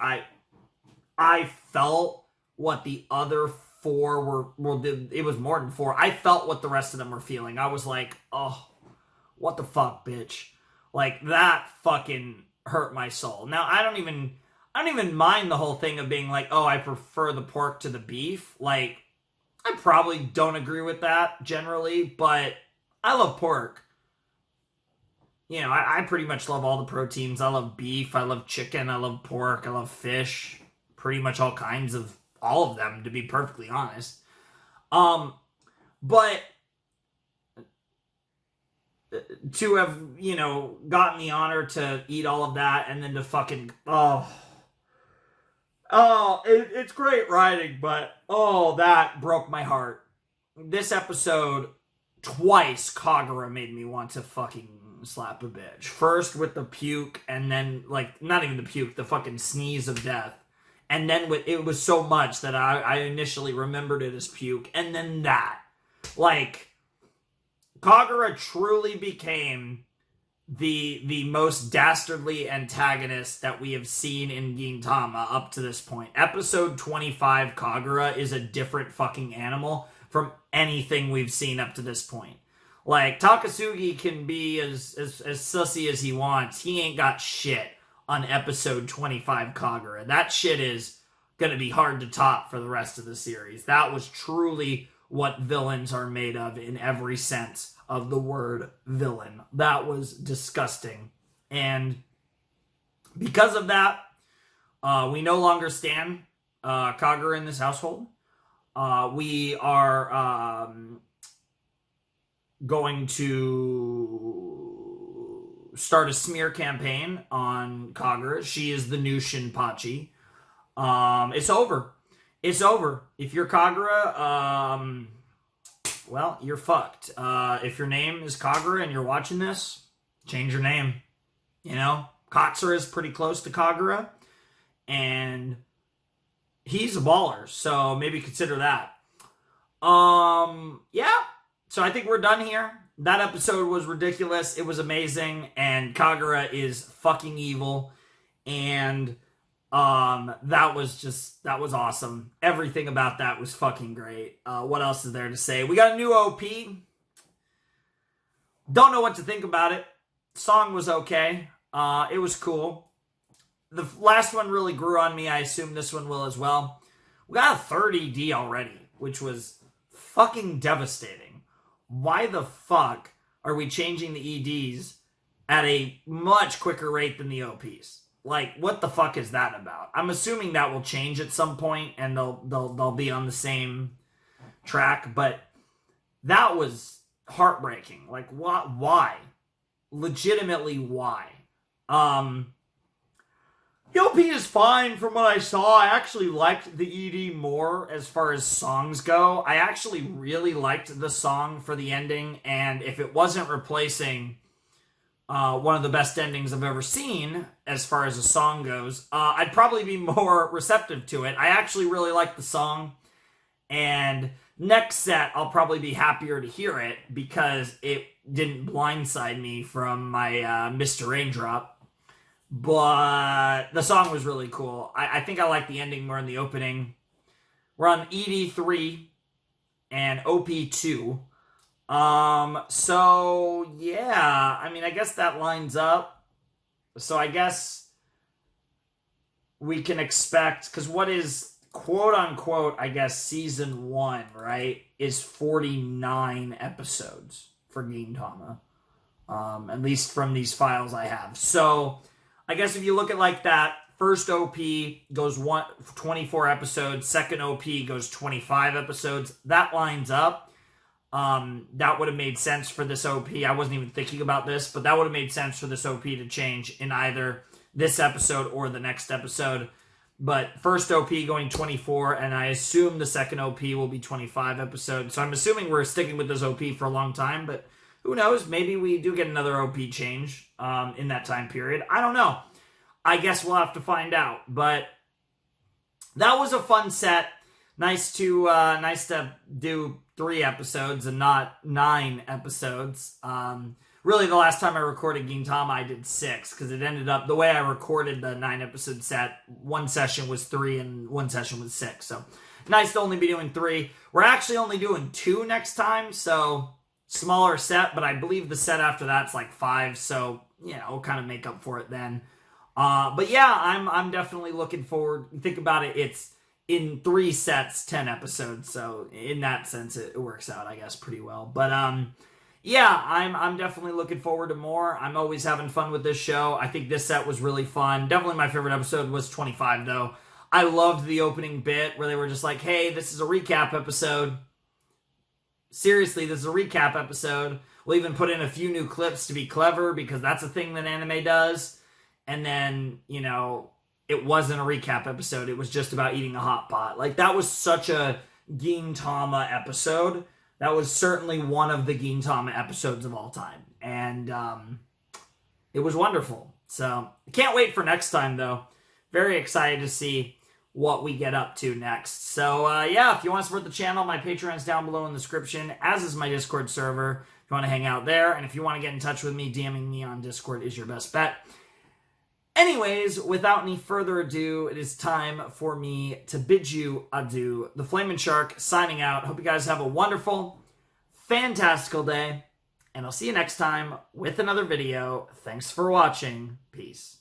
I felt what the other four were, it was more than four. I felt what the rest of them were feeling. I was like, oh, what the fuck, bitch? Like, that fucking hurt my soul. Now, I don't even mind the whole thing of being like, oh, I prefer the pork to the beef. Like, I probably don't agree with that generally, but I love pork. I pretty much love all the proteins. I love beef, I love chicken, I love pork, I love fish. Pretty much all kinds of all of them, to be perfectly honest. But to have, gotten the honor to eat all of that, and then to fucking, it's great writing, but that broke my heart. This episode, twice Kagura made me want to fucking slap a bitch. First with the puke, and then, like, not even the puke, the fucking sneeze of death. And then it was so much that I initially remembered it as puke, and then that. Like, Kagura truly became the most dastardly antagonist that we have seen in Gintama up to this point. Episode 25, Kagura is a different fucking animal from anything we've seen up to this point. Like, Takasugi can be as sussy as he wants. He ain't got shit on episode 25 Kagura. That shit is gonna be hard to top for the rest of the series. That was truly what villains are made of in every sense of the word villain. That was disgusting. And because of that, we no longer stand Kagura in this household. We are going to start a smear campaign on Kagura. She is the new Shinpachi. It's over. It's over. If you're Kagura, well, you're fucked. If your name is Kagura and you're watching this, change your name. Katsura is pretty close to Kagura, and he's a baller, so maybe consider that. Yeah. So I think we're done here. That episode was ridiculous. It was amazing, and Kagura is fucking evil, and that was awesome. Everything about that was fucking great. What else is there to say? We got a new OP. Don't know what to think about it. Song was okay. It was cool. The last one really grew on me. I assume this one will as well. We got a third ED already, which was fucking devastating. Why the fuck are we changing the EDs at a much quicker rate than the OPs. Like, what the fuck is that about? I'm assuming that will change at some point and they'll be on the same track, but that was heartbreaking. Like, what? Why? Legitimately, why? The OP is fine from what I saw. I actually liked the ED more as far as songs go. I actually really liked the song for the ending, and if it wasn't replacing one of the best endings I've ever seen as far as a song goes, I'd probably be more receptive to it. I actually really like the song, and next set I'll probably be happier to hear it because it didn't blindside me from my Mr. Raindrop. But the song was really cool. I think I like the ending more than the opening. We're on ED3 and OP2. So yeah, I mean, I guess that lines up. So I guess we can expect, because what is quote unquote, I guess, season 1, right, is 49 episodes for Gintama. At least from these files I have. So I guess if you look at like that, first OP goes 24 episodes, second OP goes 25 episodes. That lines up. That would have made sense for this OP. I wasn't even thinking about this, but that would have made sense for this OP to change in either this episode or the next episode. But first OP going 24, and I assume the second OP will be 25 episodes. So I'm assuming we're sticking with this OP for a long time, but who knows? Maybe we do get another OP change in that time period. I don't know. I guess we'll have to find out. But that was a fun set. Nice to do 3 episodes and not 9 episodes. Really, the last time I recorded Gintama, I did 6 because it ended up the way I recorded the 9-episode set. One session was 3 and one session was 6. So nice to only be doing 3. We're actually only doing 2 next time, so smaller set, but I believe the set after that's like 5, so we'll kind of make up for it then. But yeah, I'm definitely looking forward. Think about it, it's in 3 sets, 10 episodes, so in that sense it works out, I guess, pretty well. But yeah, I'm definitely looking forward to more. I'm always having fun with this show. I think this set was really fun. Definitely my favorite episode was 25 though. I loved the opening bit where they were just like, hey, this is a recap episode. Seriously, this is a recap episode. We'll even put in a few new clips to be clever because that's a thing that anime does. And then, it wasn't a recap episode. It was just about eating a hot pot. Like, that was such a Gintama episode. That was certainly one of the Gintama episodes of all time. And it was wonderful. So, I can't wait for next time, though. Very excited to see what we get up to next. So, yeah, if you want to support the channel, my Patreon's down below in the description, as is my Discord server, if you want to hang out there. And if you want to get in touch with me, DMing me on Discord is your best bet. Anyways, without any further ado, it is time for me to bid you adieu. The Flamin' Shark signing out. Hope you guys have a wonderful, fantastical day, and I'll see you next time with another video. Thanks for watching. Peace.